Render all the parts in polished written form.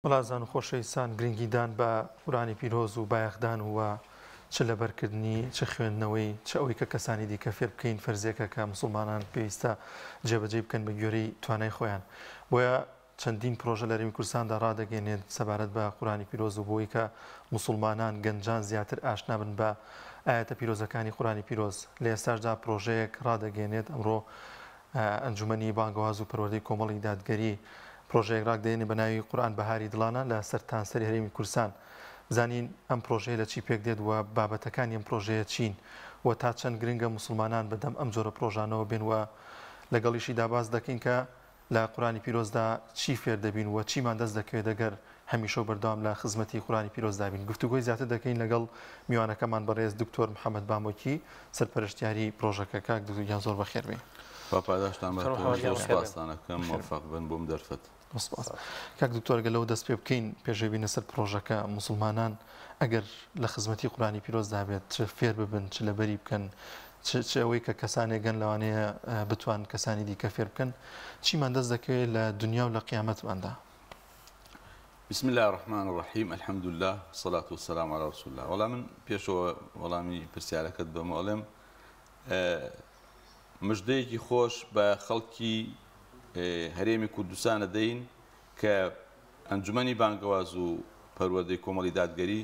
وڵازان و خۆشەویستان گرنگیدان بە قورآنی پیرۆز و بایەخدان وە چ لەبەرکردنی چه خوێندنەوەی چ ئەوەی کە کەسانی دیکە فێر بکەین فەرزێکە کە مسلمانان پێویستە جێبەجێ بکەن بە گوێرەی توانای خۆیان بۆیە چەندین پرۆژە لە هەرێمی کوردستاندا ڕادەگەێنێت سەبارەت بە قورآنی پیرۆز و بۆی کە مسلمانان گەنجان زیاتر ئاشنا بن بە ئاەتە پیرۆزەکانی قورآنی پیرۆز لە ئێستاشدا پرۆژەیەک ڕادەگەێنێت ئەمڕۆ ئەنجومەنی بانگەواز و پەروەردەی کۆمەڵی دادگەری پرۆژەیەک ڕاگەیەنێ بە ناوی قورآن بەهاری دڵانە لە سەرتاسەری هەرێمی کوردستان زانین ئەم پرۆژەیە لە چی پێک دێت وە بابەتەکانی ئەم پرۆژەیە چین و تا چەند گرنگە مسلمانان بەدەم ئەم جۆرە پرۆژانەوە بێن وە لەگەڵیشی داباز دەکەین کە لە قورآنی پیرۆزدا چی فێر دەبین و چیمان دەست دەکەوێت دەگەر هەمیشە بەردەوام لە خزمەتی قورآنی پیرۆزدا بین گفتوگۆی زیاتر دەکەین لەگەڵ میوانەکەمان بەڕێز دکتۆر محەممەد بامۆکی سەرپەرشتیاری پرۆژەکە کاک دکتۆر زۆر بەخێر بێ پاداشتان بەسپاسانەکەم موفق بن بۆم دەرفەت کاک دکتۆرگە لەو دەست پێ بکەین پێشەوی بینە سەر پرۆژەکە مسلمانان ئەگەر لە خزمەتی قورآنی پیرۆزدا بێت چ فێر ببن چ لەبەری بکەن چ ئەوەی کە کەسانێک گەن لەوانەیە بتوان کەسانی دیکە فێر بکەن چیمان دەست دەکەوێت لە دنیا و لە قیامەتماندا بسم الله الرحمن الرحيم الحمد لله والصلاة والسلام على رسول الله ولا من پێشەوە وەڵامی پرسیارەکەت بەمە ئەڵێم مژدەیەکی خۆش بە خەڵکی هەرێمی کوردستان دەدەین کە ئەنجومەنی بانگەواز و پەروەردەی کۆمەڵی دادگەری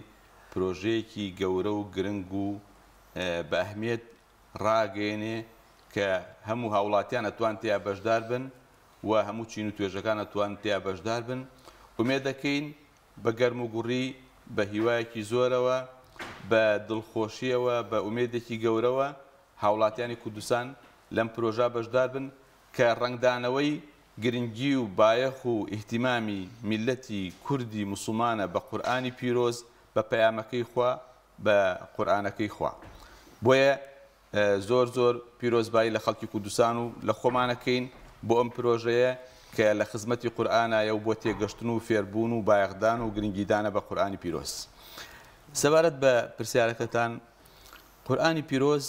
پرۆژەیەکی گەورە و گرنگ و بە ئەهمیەت ڕاگەیەنێ کە هەموو هاوڵاتیان ئەتوان تیا بەشدار بن و هەموو چین و توێژەکان ئەتوان تیا بەشدار بن ومێ دەکەین بە گەرم و گوڕی بە هیوایەکی زۆرەوە بە دڵخۆشیەوە بە ئومێدێکی گەورەوە هاوڵاتیانی کوردستان لەم پرۆژە بەشدار بن کە ڕنگدانەوەی گرنگی و بایەخ و ئیهتیمامی میلەتی کوردی موسڵمانە بە قورئانی پیرۆز بە پەیامەکەی خوا بە قورئانەکەی خوا بۆیە زۆر زۆر پیرۆزبایی لە خەڵکی کوردستان و لە خۆمانەکەین بۆ ئەم پرۆژەیە کە لە خزمەتی قورئانایە و بۆ تێگەشتن و فێربوون و بایەخدان و گرنگیدانە بە قورئانی پیرۆز سەبارەت بە پرسیارەکەتان قورئانی پیرۆز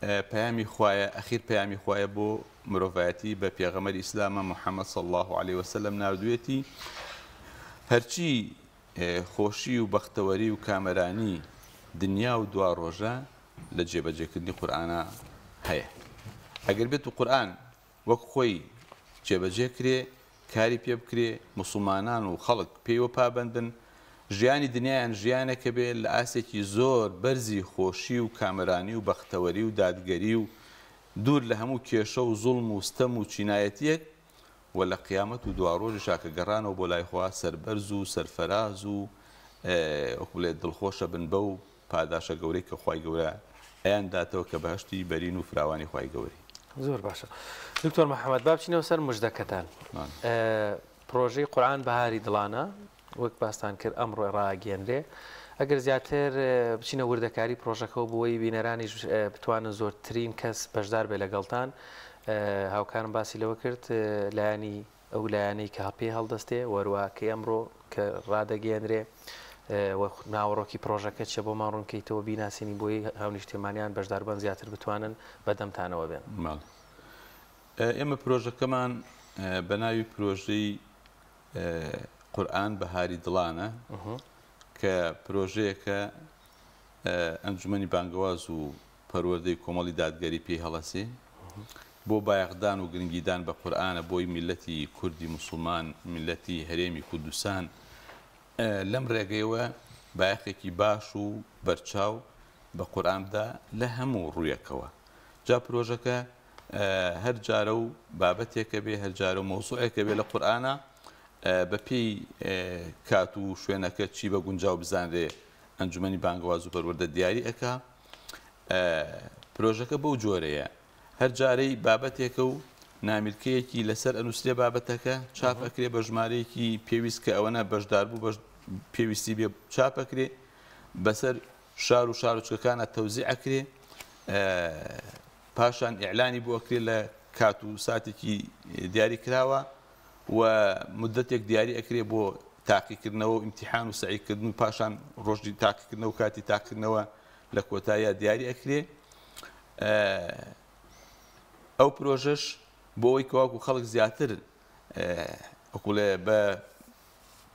پەیامی خوایە ئەخیر پەیامی خوایە بۆ مرۆڤایەتی بە پێغەمبەری ئیسلامە محەممەد صلی الله عليه وسلم نردوێتی هەرچی خۆشی و بەختەوەری و کامەرانی دنیا و دوا ڕۆژە لە جێبەجێکردنی قورئانە هەیە ئەگەر بێت و قورئان وەک خۆی جێبەجێ کرێ کاری پێ بکرێ موسڵمانان و خەڵک پێیوە پابەند بن ژیانی دنیایان ژیانێکە بێت لە ئاسێکی زۆر بەرزی خۆشی و کامەرانی و بەختەوەری و دادگەری و دوور لە هەموو کێشە و زوڵم و ستەم و چینایەتیەک و لە قیامەت و دواڕۆژی شاکە گەڕانەوە بۆ لای خوا سەربەرز و سەرفەراز و وەکوڵێت دڵخۆشە بن بە و پاداشە گەورەی کە خوای گەورە ئەیان داتەوە کە بەهشتی بەرین و فراوانی خوای گەورەی زۆر باشە دکتۆر محەممەد با بچینەوە سەر مژدەکەتان پرۆژەی قورئان بەهاری دڵانە وەک باستان کرد ئەمڕۆ ڕاگەێنرێ ئەگەر زیاتر بچینە وردەکاری پرۆژەکە و بۆی بینەرانی بتوانن زۆرترین کەس بەشدار بێ لەگەڵتان هاوکارم باسی لەوە کرد لایانی ئەو لایەنەی کە پێ هەڵدەستێ وەروواکەی ئەمڕۆ کە ڕادەگەێنرێ ناوەڕۆکی پرۆژەکە چە بۆ ماڕوونکەیتەوە بیناسیینی بۆی هاونیشتێمانیان بەشداربن زیاتر بتوانن بەدەمتانەوە بێن ئێمە پرۆژەکەمان بە ناوی پرۆژەی قورئان بەهاری دڵانە کە پرۆژەیەکە ئەنجومەنی بانگەواز و پەروەردەی کۆمەڵی دادگەری پێی هەڵەسێ بۆ بایەخدان و گرنگیدان بە قورئانە بۆی میلەتی کوردی موسڵمان میلەتی هەرێمی کوردستان لەم ڕێگەیەوە بایەخێکی باش و بەرچاو بە قورئاندا لە هەموو ڕوویەکەوە جا پرۆژەکە هەر جارە و بابەتێکە بێ هەر جارە و مەوزوعێکە بێ لە قورئانە بە پێی کات و شوێنەکە چی بە گونجاو بزانرێ ئەنجومەنی بانگەواز و پەروەردە دیاری ئەکا پرۆژەکە بەو جۆرەیە هەر جارەی بابەتێکە و نامیلکەیەکی لەسەر ئەنووسێ بابەتەکە چاپ ئەکرێ بە ژمارەیەکی پێویست کە ئەوەنە بەشدار بوو پێویستی بێ چاپ ئەکرێ بەسەر شار و شارۆچکەکانە تەوزیع ئەکرێ پاشان ئیعلانی بۆ ئەکرێ لە کات و ساتێکی دیاری کراوە و مدەتێک دیاری ئەکرێ بۆ تاقیکردنەوە و ئیمتیحان و سعیکردن و پاشان ڕۆژی تاقیکردنەوە و کاتی تاقیکردنەوە لە کۆتاییە دیاری ئەکرێ ئەو پرۆژەش بۆ ئەوەی کەواکو خەڵک زیاتر ئەقولێ بە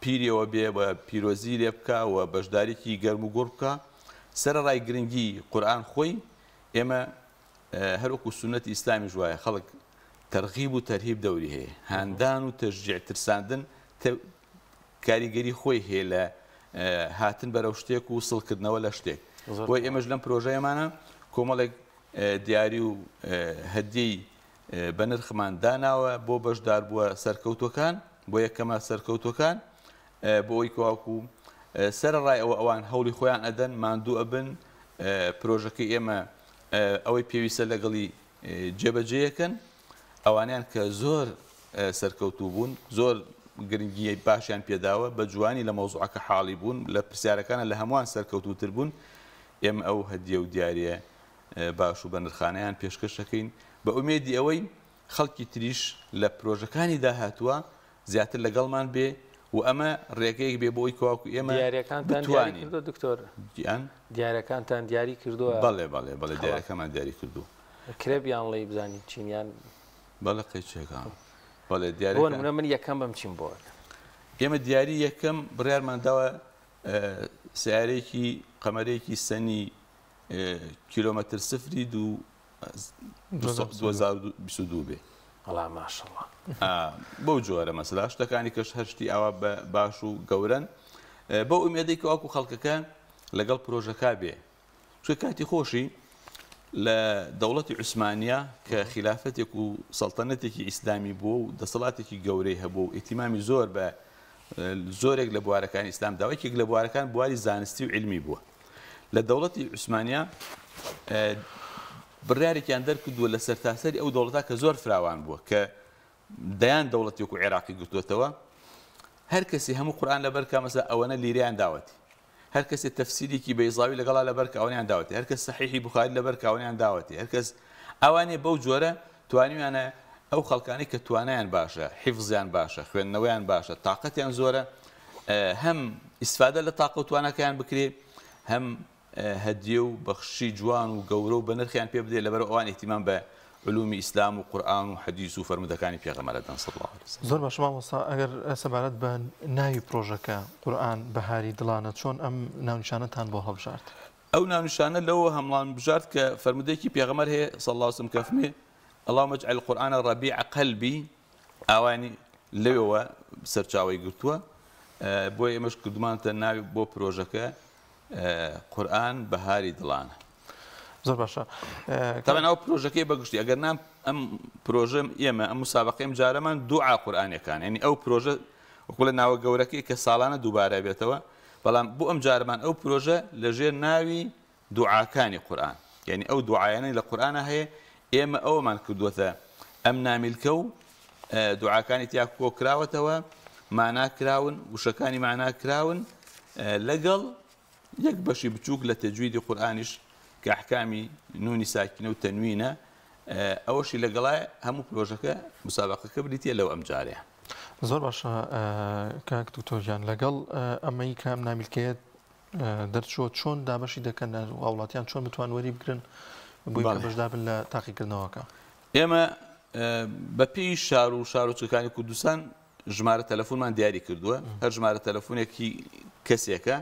پیرەوە بێ بە پیرۆزی لێ بکە و بەشدارێکی گەرم و گوڕ بکە سەرڕای گرنگی قورئان خۆی ئێمە هەروەکو سونەتی ئیسلامی ژوایە خەڵک تەرغیب و تەرهیب دەوری هەیە هاندان و تەشجیع ترساندن کاریگەری خۆی هەیە لە هاتن بەرەو شتێک و سڵکردنەوە لە شتێک بۆی ئێمەش لەم پرۆژەیەمانە کۆمەڵێک دیاری و هەدیەی بە نرخمان داناوە بۆ بەشدار بووە سەرکەوتوەکان بۆ یەکەمە سەرکەوتوەکان بۆ ئەوی کەواکو سەرڕای ئەوان هەوڵی خۆیان ئەدەن ماندوو ئەبن پرۆژەکەی ئێمە ئەوەی پێویستە لەگەڵی جێبەجێیەکەن ئەوانیان کە زۆر سەرکەوتوو بوون زۆر گرنگی باشیان پێداوە بە جوانی لە مەوزوعەکە حاڵی بوون لە پرسیارەکانە لە هەمووان سەرکەوتوتر بوون ئێمە ئەو هەدیە و دیارە باش و بە نرخانەیان پێشکەشەکەین بە ئومێدی ئەوەی خەڵکی تریش لە پرۆژەکانی داهاتووە زیاتر لەگەڵمان بێ و ئەمە ڕێگەیەک بێ بۆی کەواکو ئێمە دیارەکانتان دکتۆر دیارەکانتان دیاری کردووە بەڵێ بەڵێ بەڵێ دیارەکەمان دیاری کردو کرێبیان لێی بزانین چینیان بەڵێ قەیچێکان بەڵێ دیارە من یەکەم بەم چیم بۆ ئێمە دیاری یەکەم بڕیارمانداوە سیارەیەکی قەمەرەیەکی سەنی کیلۆمەتر سفری 2022 بێ وەڵا ماشەڵڵا بەو جۆرە مەسەلا شتەکانی کەش هەشتی ئەوە باش و گەورن بەو ئومێدەی کە واکو خەڵکەکە لەگەڵ پرۆژەکە بێ چون کاتی خۆشی لە دەوڵەتی عوسمانیا کە خلافەتێک و سەڵتەنەتێکی ئیسلامی بووە و دەسەڵاتێکی گەورەی هەبوو و ئیتیمامی زۆر بە زۆرێک لە بوارەکانی ئیسلام داوایەکێک لە بوارەکان بواری زانستی و علمی بووە لە دەوڵەتی عوسمانیا بڕیارێکیان دەرکردووە لە سەرتاسەری ئەو دەوڵەتە کە زۆر فراوان بووە کە دەیان دەوڵەتێک و عێراقی گرتووەتەوە هەر کەسی هەموو قورئان لەبەر کا مەسە ئەوەنە لیریان داوەتی هەر کەسێ تەفسیرێکی بەیزاوی لەگەڵا لەبەر کاوەنیان داوەتی هەر کەس سەحیحی بوخاری لەبەر کاوەنیان داوەتی هەر کەس ئەوانێ بەو جۆرە توانیویانە ئەو خەڵکانی کە توانایان باشە حیفزیان باشە خوێندنەوەیان باشە تااقەتیان زۆرە هەم ئیسفادە لە تااقە و توانەکەیان بکرێ هەم هەدیە و بەخشی جوان و گەورە و بە نرخیان پێ بدێت لەبەر ئەوان ئیهتیمام بە علومی ئیسلام و قورئان و حەدیث و فەرمودەکانی پێغەمبەرەدان صلی الله علیه وسلم زۆر باش مامۆستا ئەگەر سەبارەت بە ناوی پرۆژەکە قورئان بەهاری دڵانە چۆن ئەم ناونیشانەتان بۆ هەڵبژارد ئەو ناونیشانە لەوە هەمڵان بژارد کە فەرمودەیەکی پێغەمبەر هەیە صلی الله علیه وسلم کە فەرمێ اللهم اجعل القرآن ربيع قلبي ئەوانی لەوێەوە سەرچاوەی گرتووە بۆ ئێمەش کردمانتە ناوی بۆ پرۆژەکە قورئان بەهاری دڵانە زۆر باشە تاوان ئەو پرۆژەکەی بەگشتی ئەگەر نام ئەم پرۆژەم ئێمە ئەم مسابقەیم جارەمان دوعا قورئانیەکان یعنی ئەو پرۆژە وەکو لە ناوە گەورەکەی کە ساڵانە دووبارە بێتەوە بەڵام بۆ ئەم جارەمان ئەو پرۆژە لەژێر ناوی دوعاکانی قورئان یعنی ئەو دوعایانەی لە قورئانە هەیە ئێمە ئەوەمان کردووەتە ئەم نامیلکە و دوعاکانی تیا کۆکراوەتەوە معناکراون وشەکانی معناکراون لەگەڵ یەک بەشی بچووک لە تەجویدی قورئانیش کە ئەحکامی نونی ساکینە و تەنوینە ئەوەشی لەگەڵایە هەموو پرۆژەکە مسابقەکە بریتە لەو ئەم جارەیە زۆر باشە کاک دکتۆریان لەگەڵ ئەمەی کە ئەم نامیلکەیە دەرچووە چۆن دابەشی دەکەن وڵاتیان چۆن بتوان وەری بگرن بۆی کە بەشدار بن لە تاقیکردنەوەکە ئێمە بەپێی شار و شارۆچەکانی کوردستان ژمارە تەلەفۆنمان دیاری کردووە هەر ژمارە تەلەفۆنێکی کەسێکە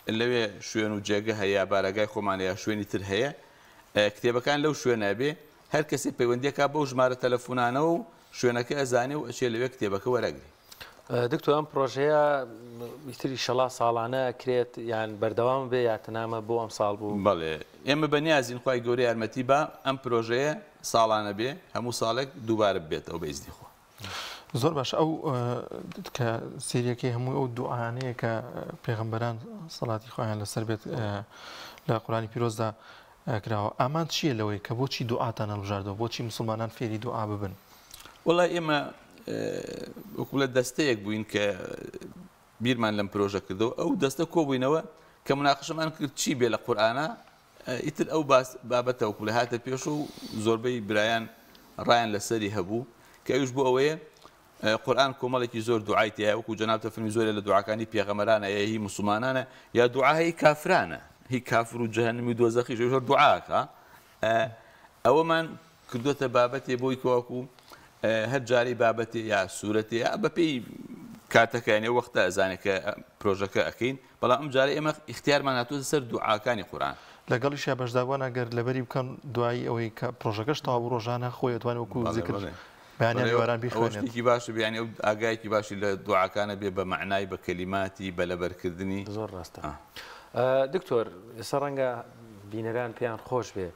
لەوێ شوێن و جێگە هەیە بارەگای خۆمان یا شوێنی تر هەیە کتێبەکان لەو شوێنە بێ هەر کەسێک پەیوەندیەکە بەو ژمارە تەلەفۆنانەوە و شوێنەکە ئەزانێ و ئەچێ لەوێ کتێبەکە وەرەگری دکتۆر ئەم پرۆژەیە ئیتری شەڵا ساڵانە کرێت یان بەردەوام بێ یا تەنامە بۆ ئەم ساڵ بوو بەڵێ ئێمە بەنیازین خوای گەورەی یارمەتی بە ئەم پرۆژەیە ساڵانە بێ هەموو ساڵێک دووبارە بێتەوە بەئیزنی خوا زۆر باش ئەو کە سریەکەی هەمووی ئەو دوعانەیە کە پێغەمبەران سەڵاتی خۆیان لەسەر بێت لە قورئانی پیرۆزدا کراوە ئامان چییە لەوەی کە بۆچی دوعاتان هەڵبژاردەوە بۆچی مسلمانان فێری دوعا ببن وەڵای ئێمە وەکو لە دەستەیەک بووین کە بیرمان لەم پرۆژە کردەوە ئەو دەستە کۆبووینەوە کە مناقشەمان کرد چی بێ لە قورئانە ئیتر ئەو بابەتە وەکو لە هاتە پێش و زۆربەی برایان ڕایان لەسەری هەبوو کە ئەوش بۆ ئەوەیە قورئان کۆمەڵێکی زۆر دوعای تایە وەکو جەناب تەفەرمی زۆرە لە دوعاکانی پێغەمبەرانە یا هی موسڵمانانە یا دوعا هی کافرانە هی کافر و جەهەنەمی و دۆزەخی زۆر دوعاکە ئەوەمان کردوتە بابەتێ بۆی کەواکو هەر جاری بابەتێ یا سوورەتێ یا بەپێی کاتەکانی وەختە ئەزانێکە پرۆژەکە ئەەکەین بەڵام ئەم جارە ئێمە اختیارمان هاتووە سەر دوعاکانی قورئان لەگەڵیشیا بەشداروان ئەگەر لەبەری بکەن دوایی ئەوەی کە پرۆژەکەش تەواو ڕۆژانە خۆی دەتوانێت وەکو ذکر بەیانیان میواران بیخوێنێت شتێکی باشە بیانی ئەو ئاگایەکی باشی لە دوعاکانە بێ بە معنای بە کەلیماتی بە لەبەرکردنی زۆر ڕاستە دکتۆر ئێستا ڕەنگە بینەران پێیان خۆش بێ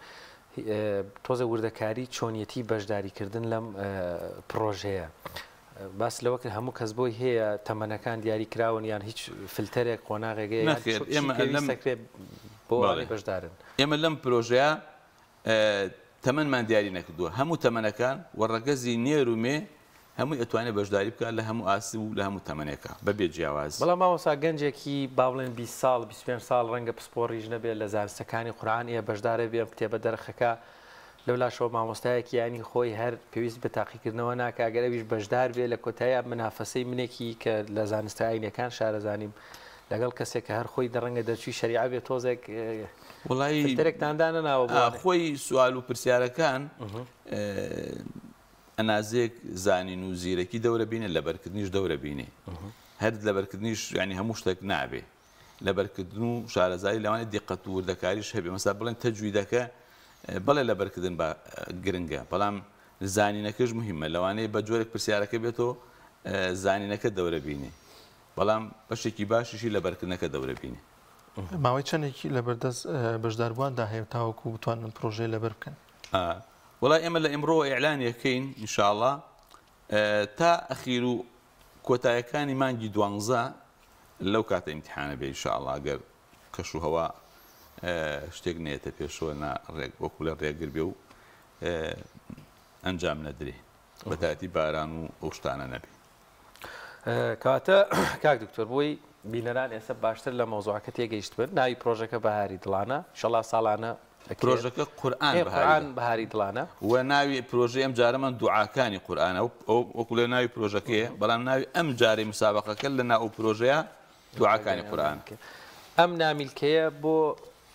تۆزە وردەکاری چۆنیەتی بەشداریکردن لەم پرۆژەیە باس لەوە کرد هەموو کەس بۆی هەیە تەمەنەکان دیاری کراون یان هیچ فلتەرێک قۆناغێگەی بۆ بەشدارن ئێمە لەم پرۆژەیە تەمەنمان دیاری نەکردووە هەموو تەمەنەکان وەڕەگەزی نێر و مێ هەمووی ئەتوانێت بەشداری بکات لە هەموو ئاسی و لە هەموو تەمەنێکە بەبێ جیاواز بەڵام ماوەسا گەنجێکی باڵێن 20 ساڵ 25 ساڵ ڕەنگە پسپۆڕیش نەبێت لە زانستەکانی قورئان ئێ بەشدارە بێ کتێبە دەرخەکە لەولاشەوە مامۆستایەکی ینی خۆی هەر پێویست بە تاقیکردنەوە ناکە ئەگەر ئەویش بەشدار بێ لە کۆتایە منافەسەی منێکی کە لە زانستە ئاینەکان شارەزانیم لەگەڵ کەسێک کە هەر خۆی دەڕەنگە دەرچوی شەریعە بێت تۆزێک وڵی تێرێکتاندانە ناوە خۆی سوال و پرسیارەکان ئەنازێک زانین و زیرەکی دەورە بینێ لەبەرکردنیش دەورە بینێ هەر لەبەرکردنیش ینی هەموو شتێک نابێ لەبەرکردن و شارەزاری لەوانێت دیقەت و وردەکاریش هەبێ مەسا بڵێن تەجویدەکە بەڵێ لەبەرکردن بە گرنگە بەڵام زانینەکەش مهمە لەوانەیە بە جۆرێک پرسیارەکە بێتەوە زانینەکە دەورە بینێ بەڵام بەشێکی باشیشی لەبەرکردنەکە دەورە بینێ ماوەی چەندێکی لەبەردەست بەشداربوواندا هەیە تاوەکو بتوانن پرۆژەی لەبەر بکەن وڵای ئێمە لە ئێمڕۆ ئیعلانیەکەین ئینشاءڵڵا تا ئەخیر و کۆتایەکانی مانگی 12 لەو کاتە ئیمتیحانە بێ ئینشاءڵڵا گەر کەش و هەوا شتێک نێتە پێشەوە وەکو لە ڕێگر بێ و ئەنجام نەدرێ بەتاتی باران و ئەو شتانە نەبێ کاتە کاک دکتۆر بۆی بینەران ئێستا باشتر لە مۆزوعەکە تێگەیشت بن ناوی پرۆژەکە بەهاری دڵانە ئینشەڵڵا ساڵانە پرۆژەکە قورئان بەهاری دڵانە و ناوی پرۆژەی ئەم جارەمان دوعاکانی قورئانە وەکو لە ناوی پرۆژەکەیە بەڵام ناوی ئەم جارەی مسابقەکە لە ناو پرۆژەیە دوعاکانی قورئان ئەم نامیلکەیە بۆ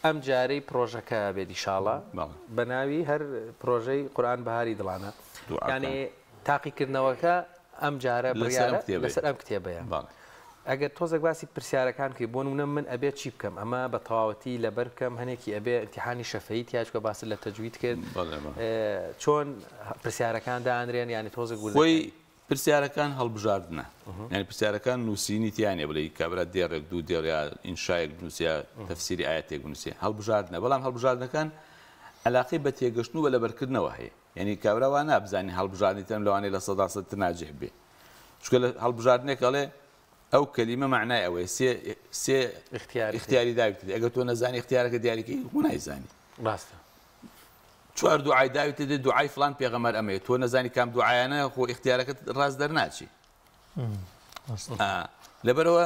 ئەم جارەی پرۆژەکە بێت ئینشاڵڵا بە ناوی هەر پرۆژەی قورئان بەهاری دڵانە یعنی تاقیکردنەوەکە ئەم جارە لەسەر ئەم کتێبەیە ئەگەر تۆزێک باسی پرسیارەکان کە بۆ نمونە من ئەبێت چی بکەم ئەمە بە تەواوەتی لەبەر بکەم هەنێکی ئەبێ ئیمتیحانی شەفەیی تیاچکە باس لە تەجوید کرد چۆن پرسیارەکان دانرێن یعنی تۆزێک خۆی پرسیارەکان هەڵبژاردنە یعنی پرسیارەکان نووسینی تیانێ بڵێ کابرا دێڕێک دوو دێڕیا ئینشایەک بنووسیا تەفسیری ئاەتێک بنووسێ هەڵبژاردنە بەڵام هەڵبژاردنەکان علاقەی بە تێگەشتن و بە لەبەرکردنەوە هەیە یعنی کابرا وا نابزانانی هەڵبژاردنی تەم لەوانەیە لە 100% ناجح بێ چونکە لە هەڵبژاردنێک ئەڵێ ئەو کەلیمە معنای ئەوەیە سێ اختیاری داویت ئەگەر تۆ نەزانی اختیارەکە دیاریکەی هو نایزانی ڕاستە چوار دوعای داویت دێ دوعای فلان پێغەمبەر ئەمەیە تۆ نەزانی کام دوعایانە خۆ اختیارەکەت ڕاست دەرناچی لەبەرەوە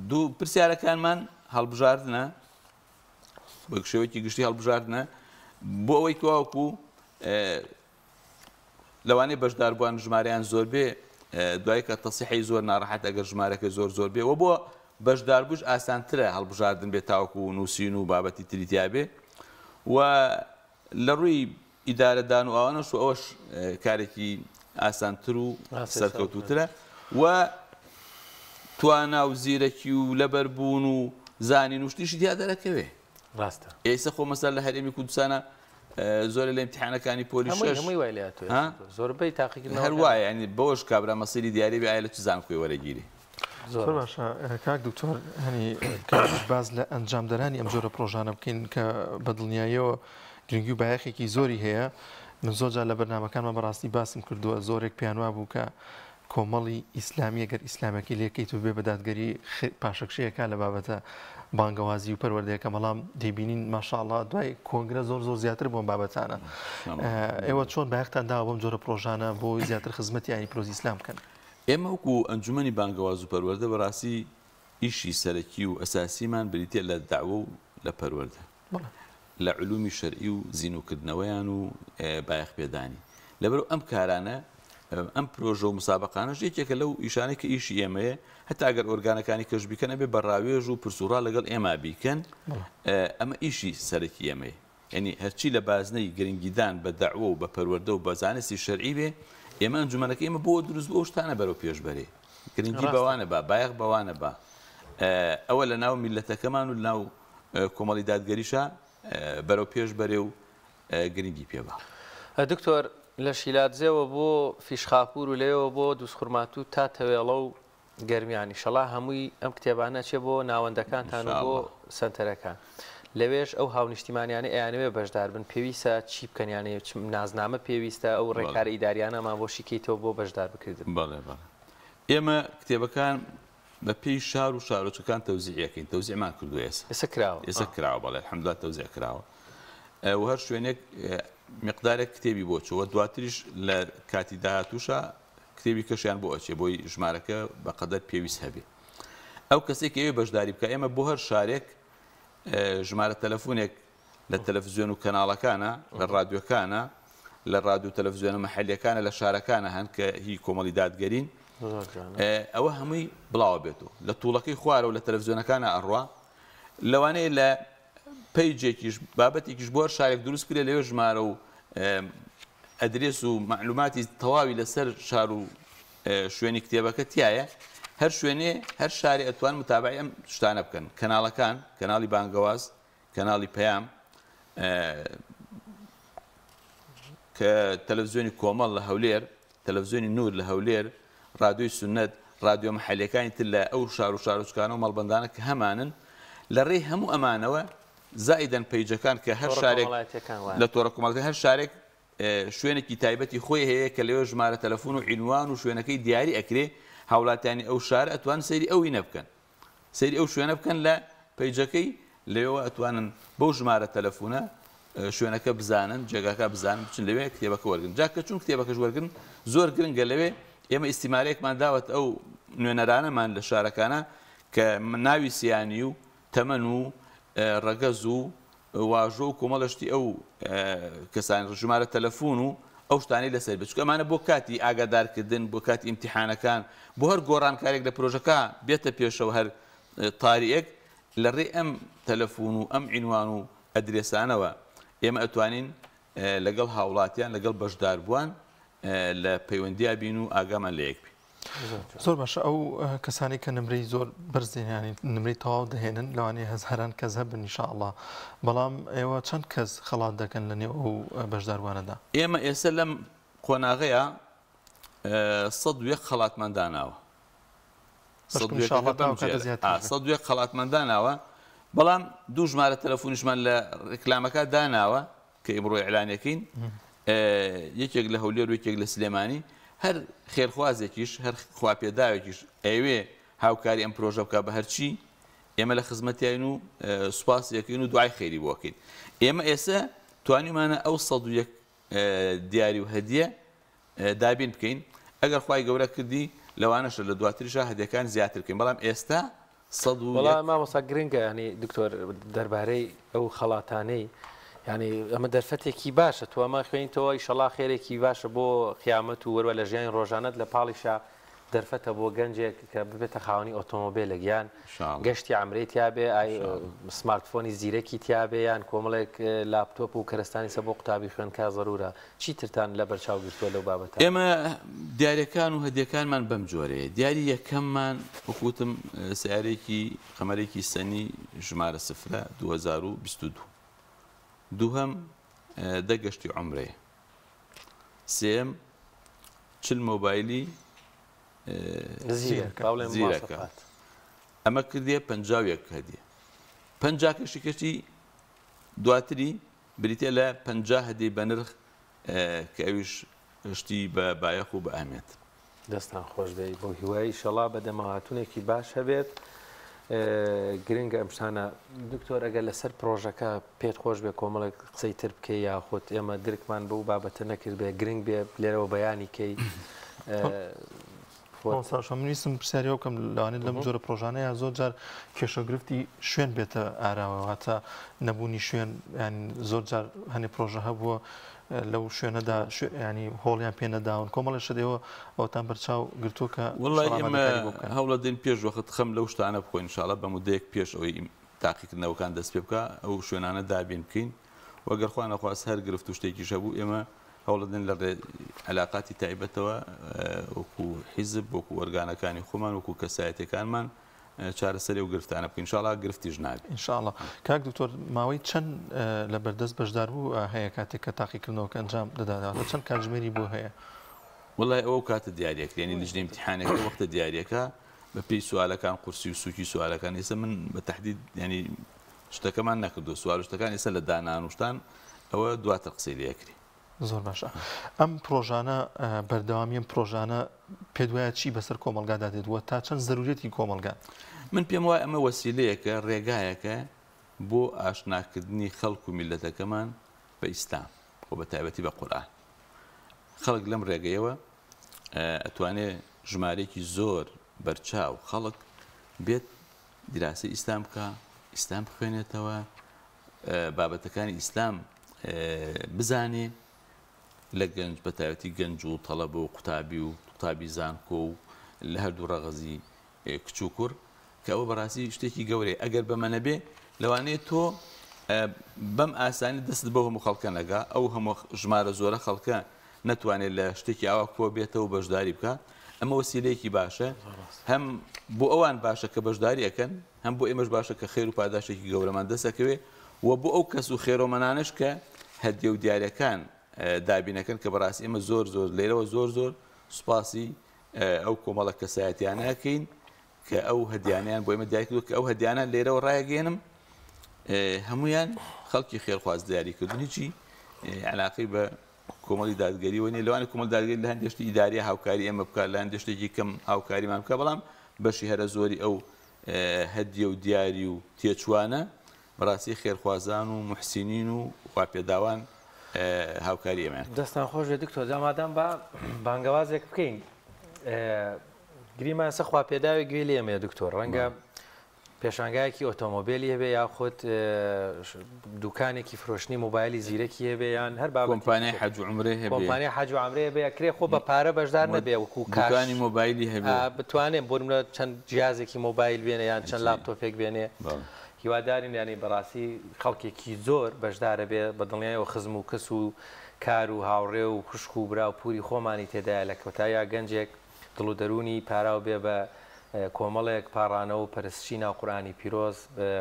دوو پرسیارەکانمان هەڵبژاردنە بە شێوەیەکی گشتی هەڵبژاردنە بۆ ئەوەی کواوەکو لەوانەیە بەشداربووان ژمارەیان زۆر بێ دوای کە تەسیحی زۆر ناڕەحەت ئەگەر ژمارەکە زۆر بێ و بۆ بەشداربووش ئاسانترە هەڵبژاردن بێت تاوەکو و نووسین و بابەتی تریتیا بێ و لە ڕووی ئیدارەدان و ئەوانەش و ئەوەش کارێکی ئاسانتر و سەرکەوتوترە و توانا و زیرەکی و لەبەربوون و زانین و شتیشی دیا دەرەکەوێ ڕاستە ئێستا خۆ مەسەر لە هەرێمی کوردستانە زۆر لە ئیمتیحانەکانی پۆلی شەش زۆربەی تاقیکردن هەروایە ینی بەوەش کابرا مەسیری دیاری بێ ئایا لە چ زانکۆی وەرەگیری زۆر باشە کاک دکتۆر هەنی باز لە ئەنجامدەرانی ئەم جۆرە پرۆژانە بکەین کە بەدڵنیاییەوە گرنگی و بایەخێکی زۆری هەیە من زۆرجار لە بەرنامەکانمە بەڕاستی باسم کردووە زۆرێک پیانوا بوو کە کۆمەڵی ئیسلامی ئەگەر ئیسلامەکی لێکەیت و بێ بەدادگەری پاشەکشەیەەکە لە بابەتە بانگەوازی و پەروەردەیەکە مەڵام دەیبینین ماشاءڵڵا دوای کۆنگرە زۆر زیاتر بۆم بابەتانە ئێوە چۆن بایەختان داوە بۆم جۆرە پرۆژانە بۆ زیاتر خزمەتی ینی پرۆژی ئیسلام بکەن ئێمە وەکو ئەنجومەنی بانگەواز و پەروەردە بەڕاستی ئیشی سەرەکی و ئەساسیمان بریتە لە داوە و لە پەروەردە لە علومی شەرعی و زینوکردنەوەیان و بایەخ پێدانی لەبەر ئەم کارانە ئەم پرۆژە و مسابقانەش یەکێکە لەو ئیشانەی کە ئیشی ئێمەیە هەتا ئەگەر ئۆرگانەکانی کەش بیکەنە بێ بەڕاوێژ و پرسوڕا لەگەڵ ئێمە بیکەن ئەمە ئیشی سەرەکی ئێمەیە یعنی هەرچی لە بازنەی گرنگیدان بە داعوە و بە پەروەردە و بە زانستی شەرعی بێ ئێمە ئەنجومەنەکە ئێمە بۆ دروست بۆ شتانە بەرەو پێشبەرێ گرنگی بەوانە بە بایەخ بەوانە بە ئەوە لە ناو میلەتەکەمان و ناو کۆمەڵی دادگەریشە بەرەو پێش بەرێ و گرنگی پێبە. دکتۆر لە شیلاتزێەوە بۆ فیشخاپور و لێەوە بۆ دووسخورماتوو تا تەوێڵە و گەرمیانی شەڵا هەمووی ئەم کتێبانە چێ بۆ ناوەندەکانتان و بۆ سنتەرەکان لەوێش ئەو هاونیشتیمانیانە ئەیانوێ بەشدار بن پێویستە چی بکەنیانێ نازنامە پێویستە ئەو ڕێکارە ئیداریانەمان بۆ شیکەیتەوە بۆ بەشدار بکردن. بەڵێ ئێمە کتێبەکان بە پێی شار و شارۆچەکان تەوزیعەکەین تەوزیعمان کردو ئێستا کراوە بەڵێ الحەمدولیلا تەوزیع کراوە و هەر شوێنێک مقدارێک کتێبی بۆ چوە دواتریش لە کاتی داهاتووشە کتێبی کەشیان بۆ ئەچێ بۆی ژمارەکە بەقەدەر پێویست هەبێ ئەو کەسێک ئەوێ بەشداری بکە ئێمە بۆ هەر شارێک ژمارە تەلەفۆنێک لە تەلەڤیزیۆن و کەناڵەکانە لە ڕادیۆکانە لە ڕادیو تەلەڤیزیۆنە مەحەلیەکانە لە شارەکانە هەن کە هی کۆمەڵی دادگەرین ئەوە هەمووی بڵاوە بێتەوە لە تووڵەکەی خوارە و لە تەلەڤیزیۆنەکانە ئەڕوا لەوانەیە لە پیجێکیش بابەتێکیش بۆ هەر شارێک دروست کرێ لەوێ ژمارە و ئەدرێس و معلوماتی تەواوی لەسەر شار و شوێنی کتێبەکە تایە هەر شوێنێ هەر شاری ئەتوان متابعی ئەم شتانە بکەن کەناڵەکان کەناڵی بانگەواز کەناڵی پەیام کە تەلەڤیزیۆنی کۆمەڵ لە هەولێر تەلەڤیزیۆنی نور لە هەولێر ڕادیۆی سونەت ڕادیۆ مەحەلیەکانی تر لە ئەو شار و شارۆچکانە و مەڵبەندانە کە هەمانن لە ڕێی هەموو ئەمانەوە زائیدەن پیجەکان کە هەر شارێک لە تۆڕە کۆمەڵەکە هەر شارێک شوێنێکی تایبەتی خۆی هەیە کە لەوێ ژمارە تەلەفۆن و عینوان و شوێنەکەی دیاری ئەکرێ هاوڵاتیانی ئەو شارە ئەتوان سەیری ئەوی نەبکەن سەیری ئەو شوێنە بکەن لە پیجەکەی لەوێەوە ئەتوانن بەو ژمارە تەلەفۆنە شوێنەکە بزانن جێگاکە بزانن بچن لەوێ کتێبەکە وەرگن جاکە چون کتێبەکەش وەرگن زۆر گرنگە لەوێ ئێمە ئیسیمارەیەکمان داوەت ئەو نوێنەرانەمان لە شارەکانە کە ناوی سیانی و تەمەن و ڕەگەز و واژۆ و کۆمەڵشتی ئەو کەسانی ژمارە تەلەفۆن و ئەو شتانی لەسەر بچکە ئەمانە بۆ کاتی ئاگادارکردن بۆ کاتی ئیمتیحانەکان بۆ هەر گۆڕانکارێک لە پرۆژەکە بێتە پێشەوە هەر تاریەک لە ڕێ ئەم تەلەفۆن و ئەم عینوان و ئەدرێسانەوە ئێمە ئەتوانین لەگەڵ هاوڵاتیان لەگەڵ بەشداربووان لە پەیوەندیا بین و ئاگامان لە یەک بین. زۆر باشە ئەو کەسانی کە نمرەی زۆر بەرزێنانی نمرەی تەواو دەهێنن لەوانەیە هەزاران کەس هەبن ئینشاءڵڵا بەڵام ئێوە چەند کەس خەڵات دەکەن لە نێو ئەو بەشداروانەدا ئێمە ئێستا لەم قۆناغەیە 101 خەڵاتمان داناوە 101 خەڵاتمان داناوە بەڵام دوو ژمارە تەلەفۆنیشمان لە ڕێکلامەکە داناوە کە ئێمڕۆ ئیعلانەکەین یەکێک لە هەولێر و یەکێک لە سلێمانی هەر خێرخوازێکیش هەر خواپێداوێکیش ئەوێ هاوکاری ئەم پرۆژە بکە بە هەرچی ئێمە لە خزمەتیان و سوپاس یەکەین و دوای خێری بۆکەین ئێمە ئێستا توانیمانە ئەو 101 دیاری و هەدیە دابین بکەین ئەگەر خوای گەورە کردی لەوانەشە لە دواتریشە هەدیەکان زیاتر بکەین بەڵام ئێستا وەڵام مامۆستا گرنگە ینی دکتۆر دەربارەی ئەو خەڵاتانەی ینی ئەمە دەرفەتێکی باشە تو ئەمە خوێنیتەوە ئیشەڵا خێرێکی باشە بۆ خیامەت و وەروە لە ژیانی ڕۆژانەت لە پاڵیشە دەرفەتە بۆ گەنجێک کە ببێتە خاوەنی ئۆتۆمۆبیلێک یان گەشتی عمرەی تیابێ سمارتفۆنی زیرەکی تیابێ یان کۆمەڵێک لاپتۆپ و کەرستانی سە بۆ قوتابی خوێنکە ضرورە چی ترتان لە بەرچاو گرتووە لەو بابەتە ئێمە دیارەکان و هەدیەکانمان بەم جۆرەیە دیاری یەکەممان وەکوتم سیارێکی قەمەرێکی سەنی ژمارە سفرە 2022 دووهەم دەگەشتی عمرەیە سێم چل مۆبایلی زیرەکە ئەمە کردێ 51 هەدیە 50 کەشی دواتری بریتە لە 50 هەدی بە نرخ کە ئەویش شتی بە بایەخ و بە ئەهمیەت دەستان خۆش بێ بۆ هیوایی شەڵا بەدەمەهاتوونێکی باش هەبێت گرنگە ئەم شتانە دکتۆر ئەگەر لەسەر پرۆژەکە پێت خۆش بێ کۆمەڵێک قسەی تر بکەی یاخۆت ئێمە درکمان بەو بابەتە نەکرد بێ گرنگ بێ لێرەوە بەیانی کەی منویستم پرسیاریەوە بکەم لەوانێت لەم جۆرە پرۆژانەیە زۆر جار کێشەگرفتی شوێن بێتە ئاراوە هاتە نەبوونی شوێن زۆر جار هەنێ پرۆژە هەبووە لەو شوێنەدا ینی هۆڵیان پێ نەداون کۆمەڵە شدەوە ئەوتان بەرچاو گرتووە کە وڵای ئێمە هەوڵە دێن پێش وەخت خەم لەو شتانە بخۆین ئینشاڵڵا بە مودەیەک پێش ئەوەی تاقیکردنەوەکان دەست پێ بکە ئەو شوێنانە دابین بکەین وەگەر خوا نەخواست هەر گرفت و شتێکیش هەبوو ئێمە هەوڵدن لە علاقاتی تایبەتەوە وەکو حیزب وەکو وەرگانەکانی خۆمان وەکو کەسایەتەکانمان چارەسەری و گرفتانە بکەین ئینشاڵڵا گرفتیش نابێت ئینشاءڵڵا. کاک دکتۆر ماوەی چەند لە بەردەست بەشدار بوو هەیە کاتێک کە تاقیکردنەوەکە ئەنجام دەداتەوە چەند کاتژمێری بۆ هەیە؟ وڵای ئەوە کاتە دیارەکە ینی لیژنەی امتحانەکە وەختە دیارەکە بە پێی سوالەکان قورسی و سووکی سوالەکان ئێستا من بە تەحدید ینی شتەکەمان نەکردو سوال شتەکان ئێستا لە دانانوشتان ئەوە دواتر قسەی لەکری. زۆر باشە. ئەم پرۆژانە بەردەوامی پرۆژانە پێ دوایە چی بەسەر کۆمەلگادا دێتوە تا چەند ضرورەتی کۆمەلگان؟ من پێم وایە ئەمە وەسیلەیەکە ڕێگایەکە بۆ ئاشناکردنی خەڵک و میلەتەکەمان بە ئیسلام و بە تایبەتی بە قورئان. خەڵک لەم ڕێگەیەوە ئەتوانێت ژمارەیەکی زۆر بەرچاو خەڵک بێت دیراسی ئیسلام بکە، ئیسلام بخوێنێتەوە، بابەتەکانی ئیسلام بزانێ لە گەنج بە تایبەتی گەنج و تەڵەب و قوتابی زانکۆ و لە هەردوو ڕەغەزی کچ و کوڕ کە ئەوە بەڕاستی شتێکی گەورەیە. ئەگەر بەمە نەبێ لەوانەیە تۆ بەم ئاسانی دەست بە هەموو خەڵکە نەگا ئەو هەموو ژمارە زۆرە خەڵکە نەتوانێت لە شتێکی ئاوا کۆ بێتەوە بەشداری بکە. ئەمە وەسیلەیەکی باشە، هەم بۆ ئەوان باشە کە بەشداری ئەەکەن، هەم بۆ ئێمەش باشە کە خێر و پاداشێکی گەورەمان دەسەکەوێ و بۆ ئەو کەس و خێرۆمەنانش کە هەدیە و دیارەکان دابینەکەن کە بەڕاستی ئێمە زۆر لێرەوە زۆر سوپاسی ئەو کۆمەڵە کەسایەتیانەکەین کە ئەو هەدیانیان بۆ ئێمە دیارکردو کە ئەو هەدیانە لێرەوە ڕایەگەێنم هەمویان خەڵکی خێرخواز دیاریکردن هیچی علاقەی بە کۆمەڵی دادگەری وەنیە لەوانە کۆمەڵ دادگەری لە هەندێشتی ئیداری هاوکاری ئێمە بکات لە هەندێشتێکی کەم هاوکاریمان بکە بەڵام بەشی هەرە زۆری ئەو هەدیە و دیاری و تێچوانە بەڕاستی خێرخوازان و محسینین و واپێداوان هاوکاری ئێمە. دەستان خۆش دکتۆر جامادام بە بانگەوازێک بکەین گریمان سە خواپێداوی گوێ لێمە دکتۆر ڕەنگە پێشانگایەکی ئۆتۆمۆبیلی هەبێ یاخود دوکانێکی فرۆشتنی مۆبایلی زیرەکی هەبێ یان هەر کۆمپانیای حەج و عومرە هەبێ کۆمپانیای حەج و عومرە هەبێ کرێ خۆ بە پارە بەشدار نەبێ وەکو دوکانی مۆبایلی هەبێ بتوانێت بۆ لە چەند جیازێکی مۆبایل بێنێ یان چەند لاپتۆپێک بێنێ هیوادارین ینی بەڕاستی خەڵکێکی زۆر بەشدارە بێ بە دڵنیایەوە خزم و کەس و کار و هاوڕێ و خوشک و برا و پوری خۆمانی تێدایە لە کەوتایە گەنجێک دڵ و دەرونی پاراو بێ بە کۆمەڵێک پاڕانەوە و پەرستشی ناو قورئانی پیرۆز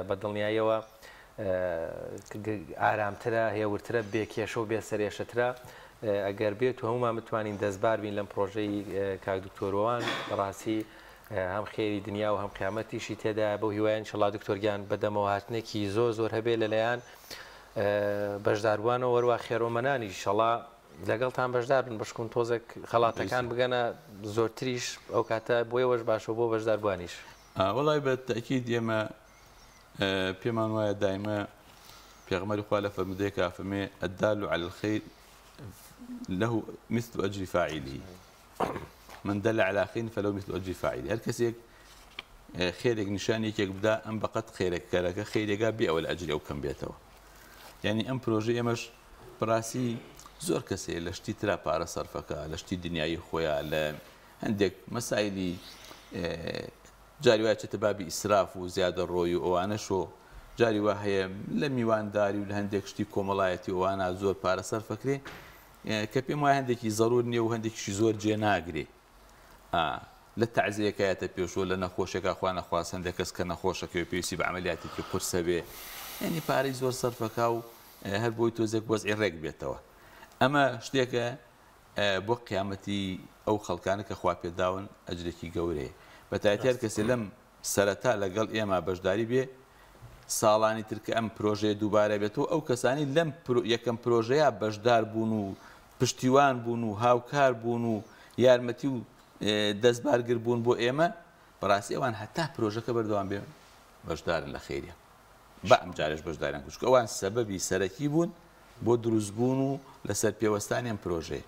بە دڵنیایەوە ئارامترە هێورترە بێکێشە و بێ سەرێشەترە ئەگەر بێت و هەمومان بتوانین دەستبار بین لەم پرۆژەی کاک دکتۆرەوان بەڕاستی هەم خێری دنیا و هەم قیامەتیشی تێدا بۆ هیوایان انشاءالله دکتۆرگیان بەدەمەوە هاتنێکی زۆر هەبێ لەلایەن بەشداربووانەوە وەروە خێرۆمەنانی انشاءالله لەگەڵتان بەشدار بن بشکون تۆزێک خەڵاتەکان بگەنە زۆرتریش ئەو کاتە بۆیەوەش باشە بۆ بەشداربوانیش. وەڵای بە تەکید ئێمە پێمان وایە دایمە پێغەمبەری خوا لە فەرمودەیەکە فەرمێ الدال على الخير له مثل أجر فاعله من دل على خير فله مثل أجر فاعله. هەر کەسێک خێرێک نیشانێکێک بدا ئەم بەقەت خێرێک کارەکە خێرێکا بێ ئەوە لە ئەجری ئەو کەم بێتەوە. یعنی ئەم پرۆژە ئێمەش بەڕاستی زۆر کەسێ لە شتی ترا پارە سەرفەکە لە شتی دنیای خۆیان لە هەندێک مەسایلی جاری وایە چێتە بابی ئیسراف و زیادە ڕۆی و ئەوانەش و جاری وا هەیە لە میوانداری و لە هەندێک شتی کۆمەڵایەتی ئەوانە زۆر پارە سەرفەکرێ کە پێم وایە هەندێکی زەڕور نییە و هەندێکیشی زۆر جێ ناگرێ لە تەعزیەکەیەتە پێشوە لە نەخۆشێکا خوا نەخواست هەندێک کەس کە نەخۆشەکەوێ پێویستی بە عەمەلیاتێکی قورسە بێ یعنی پارەی زۆر سەرفەکا و هەر بۆی تۆزێک وەزعی ڕێک بێتەوە. ئەمە شتێکە بۆ قیامەتی ئەو خەڵکانە کە خوا پێداون ئەجرێکی گەورەیە بەتایبەتی هەر کەسێ لەم سەرەتا لەگەڵ ئێمە بەشداری بێ ساڵانی ترکە ئەم پرۆژەیە دووبارە بێتەوە ئەو کەسانی لەم یەکەم پرۆژەیە بەشدار بوون و پشتیوان بوون و هاوکار بوون و یارمەتی و دەستبارگر بوون بۆ ئێمە بەڕاستی ئەوان هەتا پرۆژەکە بەردەوام بێ بەشدارن لە خێریە بە ئەم جارێش بەشداریان کوشک ئەوان سەبەبی سەرەکی بوون بۆ دروستبوون و لەسەر پێوەستانی ئەم پرۆژەیە.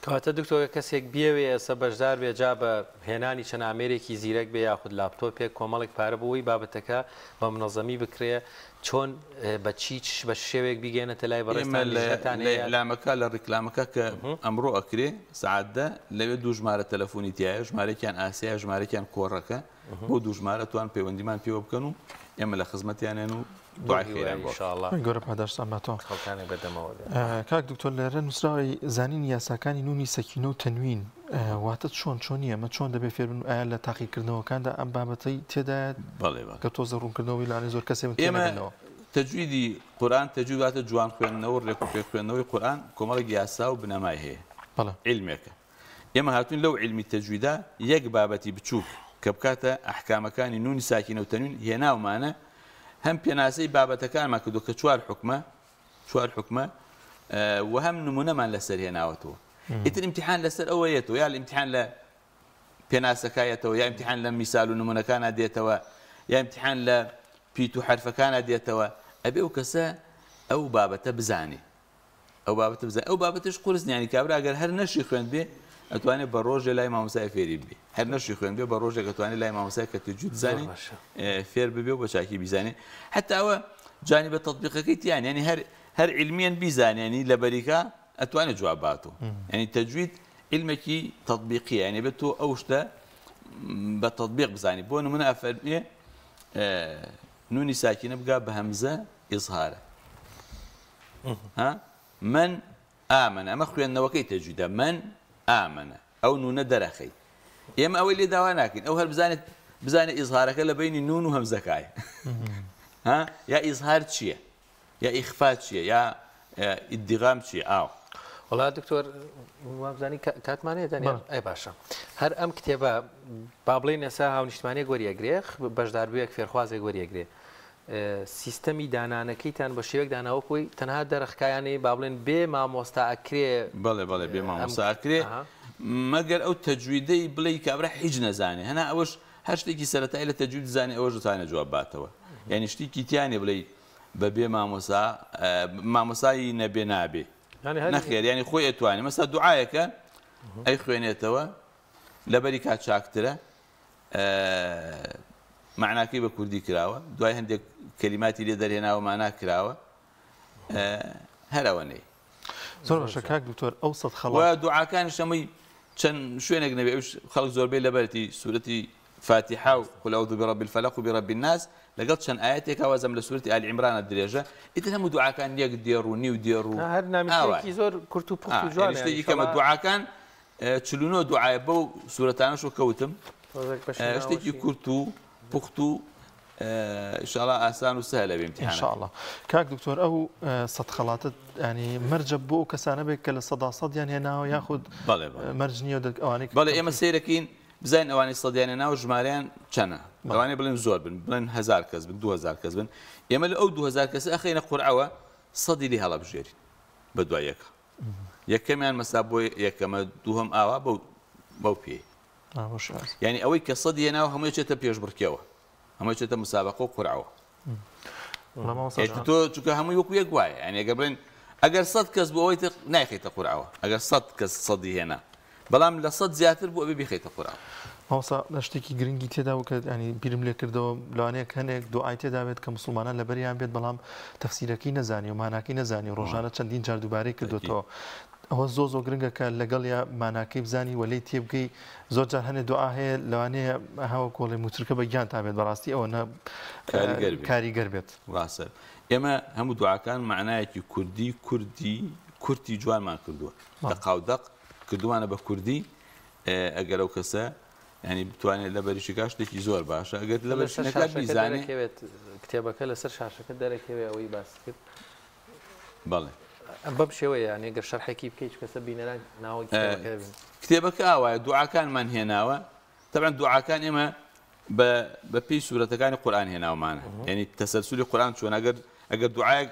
کەواتە دکتۆر کەسێک بیاوێ ئێستا بەشدار بێ جا بە هێنانی چەند ئامێرێکی زیرەک بێ یاخود لاپتۆپێک کۆمەڵێک پارە بۆی بابەتەکە بە منەظەمی بکرێ چۆن بە چیچ بە شێوێک بیگەێنێتە لای بەڕێستان لامەکە لە ڕیکلامەکە کە ئەمڕۆ ئەکرێ سعادە لەوێ دوو ژمارە تەلەفۆنی تایە ژمارەێکیان ئاسیا ژمارەێکیان کۆڕەکە بۆ دوو ژمارە توان پەیوەندیمان پێوە بکەن و ئێمە لە خزمەتیانێن و دوای خێران بۆ ئینشاءڵڵا گەورە پاداش ئەماتەوە خەڵکانی بەدەمەوە کاک دکتۆر لێرە نووسراوی زانینی یاساکانی نونی سەکینە و تەنوین واتە چۆنی ئەمە چۆن دەبێت فێربن ئایا لە تاقیکردنەوەکاندا ئەم بابەتەی تێدایە کە تۆزە ڕوونکردنەوەی لاانێ زۆر کەسێ ئێمە تەجویدی قورآن تەجویداتە جوان خوێندنەوە ڕێک و پێ خوێندنەوەی قورآن کۆمەڵێک یاسا و بنەمای هەیە علمێکە ئێمە هاتوون لەو علمی تەجویدا یەک بابەتی بچووک کە بکاتە ئەحکامەکانی نونی ساکینە و تەنوین هێناومانە هەم پێناسەی بابەتەکانمان کردو کە چوار حکمە و هەم نمونەمان لەسەر هێناوەتەوە ئیتر ئیمتیحان لەسەر ئەوەیەتەوە یا ئیمتیحان لە پێناسەکایەتەوە یا ئیمتیحان لە میسال و نمونەکانە دێتەوە یا ئیمتیحان لە پیت و حرفەکانە دێتەوە ئەبێ ئەو کەسە ئەو بابەتە بزانێ ئەو بابەتش قورس نیانی کابرا ئەگەر هەر نەشی خوێند بێ ئەتوانێت بە ڕۆژێ لای مامۆسای فێری بێ هەر نەشی خوێن بێ بە ڕۆژێک ئەتوانێت لای مامۆسای کە تەجوید زانێ فێر ببێ و بە چاکی بیزانێ حتا ئەوە جانیبە تەطبیقەکەی تیان ینی هەر علمیان بیزانێنی لە بەریکا ئەتوانێت جواب باتەوە ینی تەجوید علمێکی تەطبیقیە ینی بێت تۆ ئەو شتە بە تەطبیق بزانی بۆ نمونە ئەفەرمێ نونی ساکینە بگا بە هەمزە ئیزهارە من ئامنە ئەمە خوێندنەوەکەی تەجویدە من ئامنە ئەو نونە دەرەخەی ئێمە ئەوەی لێ داوا ناکەین ئەو هەر بزانێت ئیزهارەکە لە بینی نون و هەمزەکایە یا ئیزهار چییە یا ئیخفا چییە یا ئیدغام چییە ئاو وڵات دکتۆر وابزانی کاتمانەیە دەنێ ئەی باشە هەر ئەم کتێبە با بڵێن ئێستا هاونیشتمانیە گۆریەگرێ بەشداربوویەک فێرخوازێک گۆریەگرێ سیستەمی دانانەکەیتان بە شێوەیەک داناوەکوی تەنها دەرەخکایانی با بڵێن بێ مامۆستا ئەکرێ بەڵێ بێ مامۆستا ئەکرێ مەگەر ئەو تەجویدەی بڵێ کابرا هیچ نەزانێ هەنا ئەوەش هەر شتێکی سەرەتایی لە تەجوید زانێ ئەوەش دەتوانێت جواب باتەوە یعنی شتێکی تیانێ بڵێ بەبێ مامۆسایی نەبێ نابێ نەخێر ینی خۆی ئەتوانێت مەسا دوعایەکە ئەی خوێنێتەوە لەبەری کات چاکترە معناکەی بە کوردی کراوە دوای هەندێک کەلیماتی لێ دەرهێناوە مانا کراوە هەرەوەنەی زۆر باشە کاک دکتۆر ئەو سەد خەڵات دوعاکانی شەمەی چەند شوێنێک نەبێ خەڵک زۆربەی لەبەرتی سوورەتی فاتحە و قل أعوذ برب الفلق وبرب الناس لەگەڵ چەند ئاەتێک وەزەم لە سوورەتی آل عیمرانە درێژە ئیتر هەموو دوعاکان یەک دێڕ و نیو دێڕ و هەر نامیکی زۆر کورت و پوخت و جوانە شتێکی کەمە دوعاکان چلونۆ دوعایە بەو سوورەتانەش و کەوتم شتێکی کورت و پوخت و ئینشاءڵڵا ئاسان و سەهلە بێ ئیمتیحان ئینشاءڵڵا کاک دکتۆر ئەو سەد خەڵاتت ینی مەرجە بۆ ئەو کەسانە بێت کە لە سەدا سەدیان هێناوە یاخود مەرج نییە ئەوانەی بەڵێ ئێمە سیرەکەین بزانین ئەوانەی سەدیان هێناوە ژمارەیان چەنە ئەوانەی بڵێن زۆر بن بڵێن 1000 کەس بن 2000 کەس بن ئێمە لە ئەو 2000 کەس ئەخەینە قورعەوە سەدی لێ هەڵەبژێرین بە دوای یەکەمیان مەسا بۆ یەکەمە دووهەم ئاوا بەو پێی ینی ئەوەی کە سەدی هێناوە هەمووی چێتە پێشبڕکێەوە هەمووی چێتە مسابقە و قورعەوە تۆ چونکە هەمووی وەکو یەک وایە ینی ئەگەر بڵێن ئەگەر 100 کەس بۆ ئەوەی نایخێتە قورعەوە ئەگەر 100 کەس سەدی هێنا بەڵام لە 100 زیاتر بۆ ئەبێ بخێتە قورعەوە ماوەسا لە شتێکی گرنگی تێدا و کە ینی بیرم لێ کردەوە لەوانەیە هەنێک دوعای تێدا بێت کە موسڵمانان لەبەریان بێت بەڵام تەفسیرەکەی نەزانی و ماناکەی نەزانی و ڕۆژانە چەندین جار دووبارەی کردوێتەوە ئەوە زۆر گرنگە کە لەگەڵ یا ماناکەی بزانی وەلەی تێبگەی زۆر جار هەنێ دوعا هەیە لەوانەیە هەوە کۆڵی موترکە بە گیان تا بێت بەڕاستی ئەوە کاریگەر بێت ڕاستە ئێمە هەموو دوعاکان معنایەکی کورتی جوانمان کردووە دەقاودەق کردوانە بە کوردی ئەگەر ئەو کەسە ینی بتوانێت لە بەریشکا شتێکی زۆر باشە ئەگەر لە بەرشەکە بیزانێت کتێبەکە لەسەر شاشەکە دەرەکەوێت ئەوەی باس کرد بەڵێ بەم شێوەیە یانێ گەر شەرحێکی بکەیت کەسە بینەران ناوەی کتێبەکە ئاوایە دوعاکانمان هێناوە تەبەن دوعاکان ئێمە بە پێی سوورەتەکانی قورئان هێناومانە ینی تەسەلسولی قورئان چۆن ئەگەر دوعایەک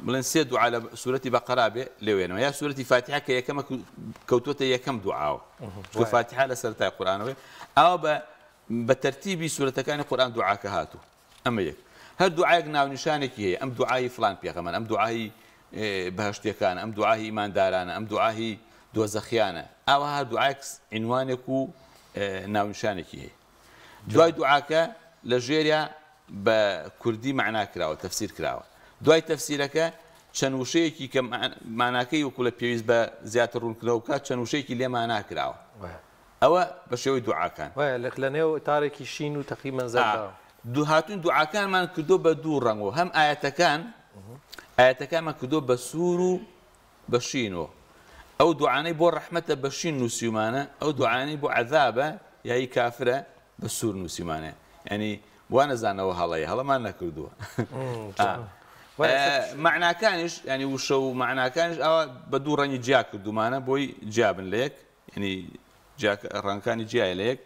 بڵێن سێ دوعا لە سوورەتی بەقەرا بێ لێوێنەوە یا سوورەتی فاتحە کە یەکەمە کەوتوتە یەکەم دوعاوە چونکە فاتحە لە سەرەتای قورئانەوەی ئەوە بە تەرتیبی سوورەتەکانی قورئان دوعاکە هاتوو ئەمە یەک هەر دوعایەک ناونیشانێکی هەیە ئەم دوعای فلان پێغەمبەر ئەم دوعای بەهشتیەکانە ئەم دوعای ئیماندارانە ئەم دوعای دۆزەخیانە ئەوە دوعایەک عنوانێک و ناونیشانێکی هەیە دوای دوعاکە لە ژێریا بە کوردی معنا کراوە تەفسیر کراوە دوای تەفسیرەکە چەند وشەیەکی کە ماناکەی وەکو لە پێویست بە زیاتر ڕوونکردەوە بکات چەند وشەیەکی لێ مانا کراوە ئەوە بە شێوەی دوعاکان لە نێو تارێکی شین و تەقریبەن زەرد هاتوون دوعاکانمان کردو بە دوو ڕەنگەوە هەم ئاەتەکانمان کردو بە سوور و بە شینەوە ئەو دوعانەی بۆ ڕەحمەتە بە شین نووسیمانە ئەو دوعانەی بۆ عەذابە یای کافرە بە سوور نووسیمانە ینی وا نەزانەوە هەڵەیە هەڵەمان نەکردووە معناکانیش ینی وشە و معناکانیش ئەوە بە دوو ڕەنگی جیا کردومانە بۆی جیابن لە یەک ینی ڕەنگەکانی جیای لە یەک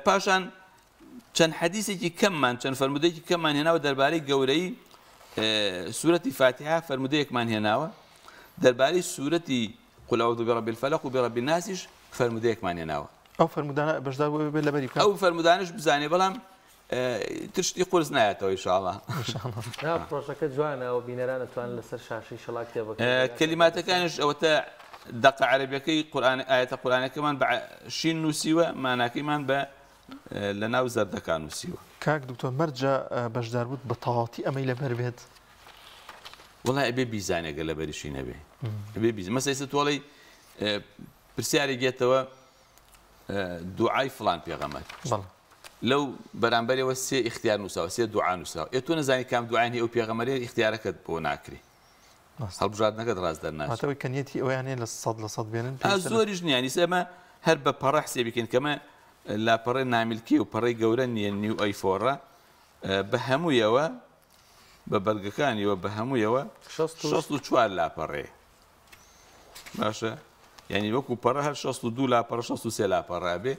پاشان چەند حەدیثێکی کەممان چەند فەرمودەیەکی کەممان هێناوە دەربارەی گەورەی سوورەتی فاتحە فەرمودەیەکمان هێناوە دەربارەی سوورەتی قل أعوذ برب الفلق وبرب الناسش فەرمودەیەکمان هێناوە ئەو فەرمودانە بەشدار بێ لەبەری ئەو فەرمودانش بزانێ بەڵام تشتی قرس نایەتەوە ئینشاءالله پرۆژەکە جوانە و بینەران دەتوانن لەسەر شاشەی شەڵا کتێبەکە کەلیماتەکانش ئەوەتە دەقە عەرەبیەکەی ئاەتە قورئانەکەمان بە شین نووسیوە ماناکەیمان بە لە ناو زەردەکان نووسیوە کاک دکتۆر مەرجە بەشدار بووت بە تەواوەتی ئەمەی لەبەر بێت وڵای ئەبێ بیزانێگە لە بەریشی نەبێ ئەبێ بیزان مەسەلەی تۆڵی پرسیارێک گێتەوە دوعای فڵان پێغەمبەر لەو بەرامبەرەوە سێ اختیار نووساوە سێ دوعا نووساوە تۆ نەزانی کام دوعای ئەو پێغەمبەرێ اختیارەکەت بۆ ناکری هەڵبژاردنەکەت ڕاست دەرناچێت هاتەوەی کە نیەتی ئەویانێ لە 100% بێنن زۆریش نیانی سەمە هەر بە پەڕە حسێ بکەین کەمە لاپەڕی نامیلکی و پەڕی گەورە نییە نیو ئەیفۆڕە بە هەموویەوە بە بەرگەکانیەوە بە هەموویەوە 64 لاپەڕێ باشە ینی وەکو پەڕە هەر 62 لاپەڕ 63 لاپەڕا بێ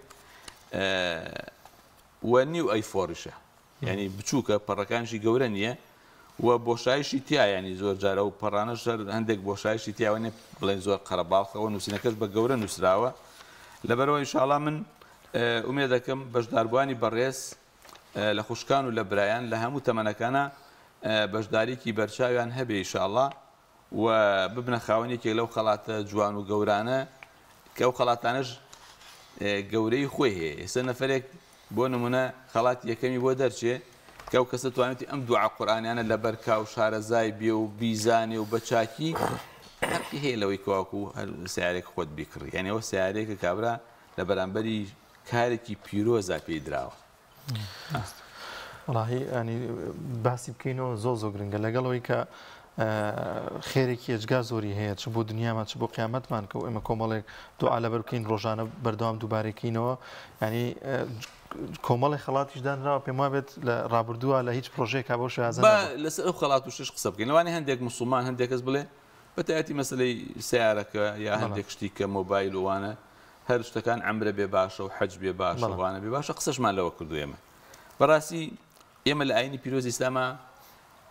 و نیو ئەیفۆڕیشە ینی بچووکە پەڕەکانشی گەورە نییە و بۆشایشی تیا ینی زۆر جارە و پەڕانە هەندێک بۆشایشی تیاوەێ بڵێن زۆر قەرەباڵخەوە نووسینەکەش بە گەورە نووسراوە لەبەرەوە ئینشاءڵڵا من ئومێد دەکەم بەشداربووانی بەڕێز لە خوشکان و لە برایان لە هەموو تەمەنەکانە بەشداریکی بەرچاویان هەبێ ئینشاءڵڵا و ببنە خاوەنێکی لەو خەڵاتە جوان و گەورانە کە ئەو خەڵاتانەش گەورەی خۆی هەیە ئێستا نەفرێک بۆ نمونە خەڵات یەکەمی بۆ دەرچێ کە ئەو کەسە توانێتی ئەم دوعا قورئانیانە لە بەرکا و شارەزای بێ و بیزانێ و بەچاکی هەرکی هەیە لەوەی کەواکو هەر سیارێک خۆت بیکڕی یعنی ئەوە سیارەیەکە کابرا لە بەرامبەری کارێکی پیرۆزا پێی دراوە وڵاهی ینی باسی بکەینەوە زۆر گرنگە لەگەڵەوەی کە خێرێکی ئەجگا زۆری هەیە چ بۆ دنیامان چ بۆ قیامەتمان کە ئێمە کۆمەڵێک دوعا لەبەر بکەین ڕۆژانە بەردەوام دووبارێکینەوە ینی کۆمەڵی خەڵاتیش دانراوە پێم وابێت لە ڕابردووە لە هیچ پرۆژێکا بۆ شازە لەسەر ئەو خەڵات و شش قسە بکەین لەوانەیە هەندێک موسڵمان هەندێک کەس بڵێ بەتایەتی مەسلەی سیارەکە یا هەندێک شتی کە مۆبایل وانە هەر شتەکان عەمرە بێ باشە و حەج بێ باشە وانە بێ باشە قسەشمان لەوە کردو ئێمە بەڕاستی ئێمە لە ئاینی پیرۆزی ئیسلامە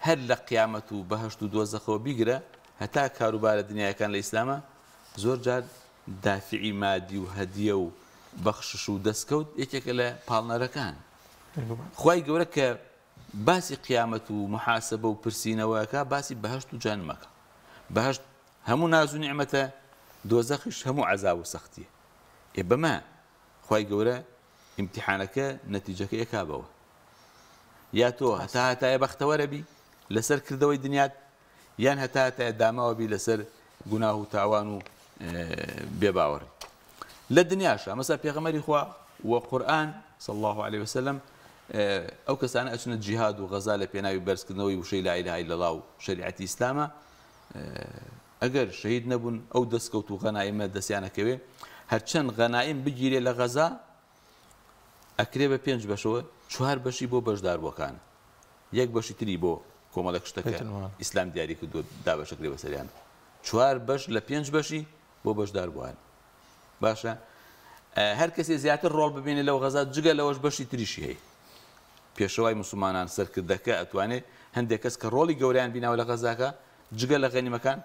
هەر لە قیامەت و بەهەشت و دۆزەخەوە بیگرە هەتا کاروبارە دنیاکان لە ئیسلامە زۆر جار دافعی مادی و هەدیە و بەخشش و دەستکەوت یەکێکە لە پاڵنەرەکان خوای گەورە کە باسی قیامەت و محاسبە و پرسینەوەکە باسی بەهەشت و جانمەکە بەهەشت هەموو ناز و نیعمەتە دۆزەخیش هەموو عەزاب و سەختیە بەمە خوای گەورە ئیمتیحانەکە نەتیجەکە یەکابەوە یا تۆ هەتایە بەختەوەرە بی لەسەر کردەوەی دنیات یان هەتایە داماوە بی لەسەر گوناه و تاوان و بێباوەڕ لە دنیاشە مەسا پێغەمبەری خوا و قورئان صلی الله عليه وسلم ئەو کەسانە ئەچونە جیهاد و غەزا لە پێناوی بەرزکردنەوەی وشەی لا ئیلاهە ئیلا الله و شەریعەتی ئیسلامە ئەگەر شەهید نەبوون ئەو دەستکەوت و غەنایمە دەستیانەکەوێ هەرچەند غەنایم بگیرێ لە غەزا ئەکرێ بە 5 بەشەوە 4 بەشی بۆ بەشداربووەکان یەک بەشی تری بۆ کۆمەڵێک شتەکە ئیسلام دیاری کردووە دابەشەکرێ بەسەریان 4 بەش لە 5 بەشی بۆ بەشداربووان باشە هەر کەسێ زیاتر ڕۆڵ ببینێ لەو غەزا جگە لەوەش بەشی تریشی هەیە پێشەوای موسڵمانان سەرکردەکە ئەتوانێت هەندێک کەس کە ڕۆڵی گەوریان بیناوە لە غەزاکە جگە لە غەنیمەکان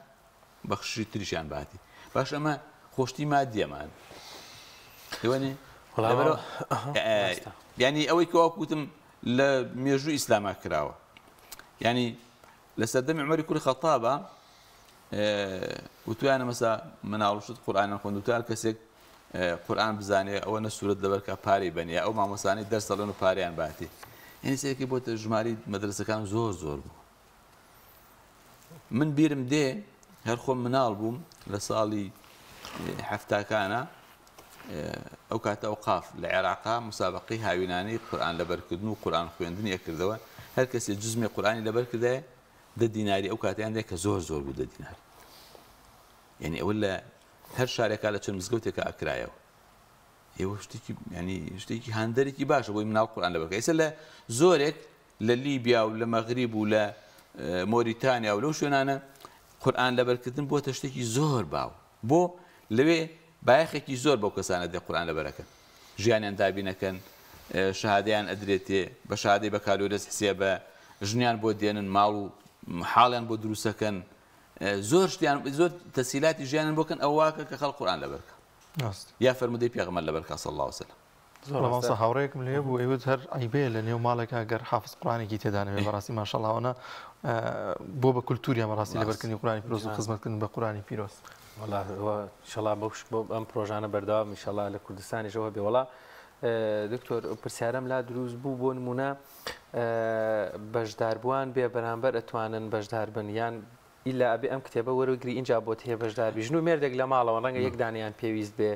بەخشی تریشیان باتی باش ئەمە خۆشتی مادیەمان دوێنێ ینی ئەوەی کەواکوتم لە مێژووی ئیسلاما کراوە ینی لە سەردەمی عومەری کوڕی خەتابە وتویانە مەسا مناڵوشت قورئانیان خوێندوتار کەسێک قورئان بزانێ ئەوە نە سوورەت دەبەرکە پارەی بەنیە ئەو مامۆسانی دەرسەڵێن و پارەیان باتی یعنی سێکی بۆتە ژماری مەدرسەکان زۆر بوو من بیرم دێ هەر خۆم مناڵ بووم لە ساڵی هەفتاکانە ئەو کاتە ئەوقاف لە عێراقا مسابقەی هاوینانەی قورئان لەبەرکردن و قورئان خوێندنی ئەکردەوە هەر کەسێ جزمی قورئانی لەبەر کردایە 10 دیناری ئەو کاتیان دێ کە زۆر بوو 10 دینار یعنی ئەوە لە هەر شارێکا لە چەند مزگەوتێکە ئەکرایەوە ئێوە شتێکی ینی شتێکی هاندەرێکی باشە بۆی مناڵ قورئان لەبەر ئێستا لە زۆرێک لە لیبیا و لە مەغریب و لە مۆریتانیا و لەو شوێنانە قورئان لەبەرکردن بۆتە شتێکی زۆر باو بۆ لەوێ بایەخێکی زۆر بەو کەسانە دێ قورئان لەبەرەکەن ژیانیان دابینەکەن شەهادەیان ئەدرێتێ بە شەهادەی بە کالۆرەس حسێ بە ژنیان بۆ دێنن ماڵ و حاڵیان بۆ دروستەکەن زۆر شتیان زۆر تەسهیلاتی ژیانیان بۆکەن ئەو واکە کە خەڵک قورئان لەبەرکە یا فەرمودەی پێغەمبەر لەبەرکە صلی الله وسلم بەڵام هاوڕێیەکم لێ بوو ئەوت هەر عیبەیە لە نێو ماڵێکا گەر حافظ قورئانێکی تێدا نەبێ بەڕاستی ماشەڵڵاهانە بۆ بە کولتوریان بەڕاستی لەبەرکردنی قورئانی پیرۆز و خزمەتکردن بە قورئانی پیرۆز والله انشاءالله بۆ ئەم پرۆژانە بەردەوام انشاءالله لە کوردستانیشەوە بێ وڵا دکتۆر پرسیارەم لا دروست بوو بۆ نمونە بەشداربووان بێ بەرامبەر ئەتوانن بەشدار بن یان ئیلا ئەبێ ئەم کتێبە وەرەگری اینجا بۆت هەیە بەشدار بی ژن و مێردێک لە ماڵەوە ڕەنگە یەک دانیان پێویست بێ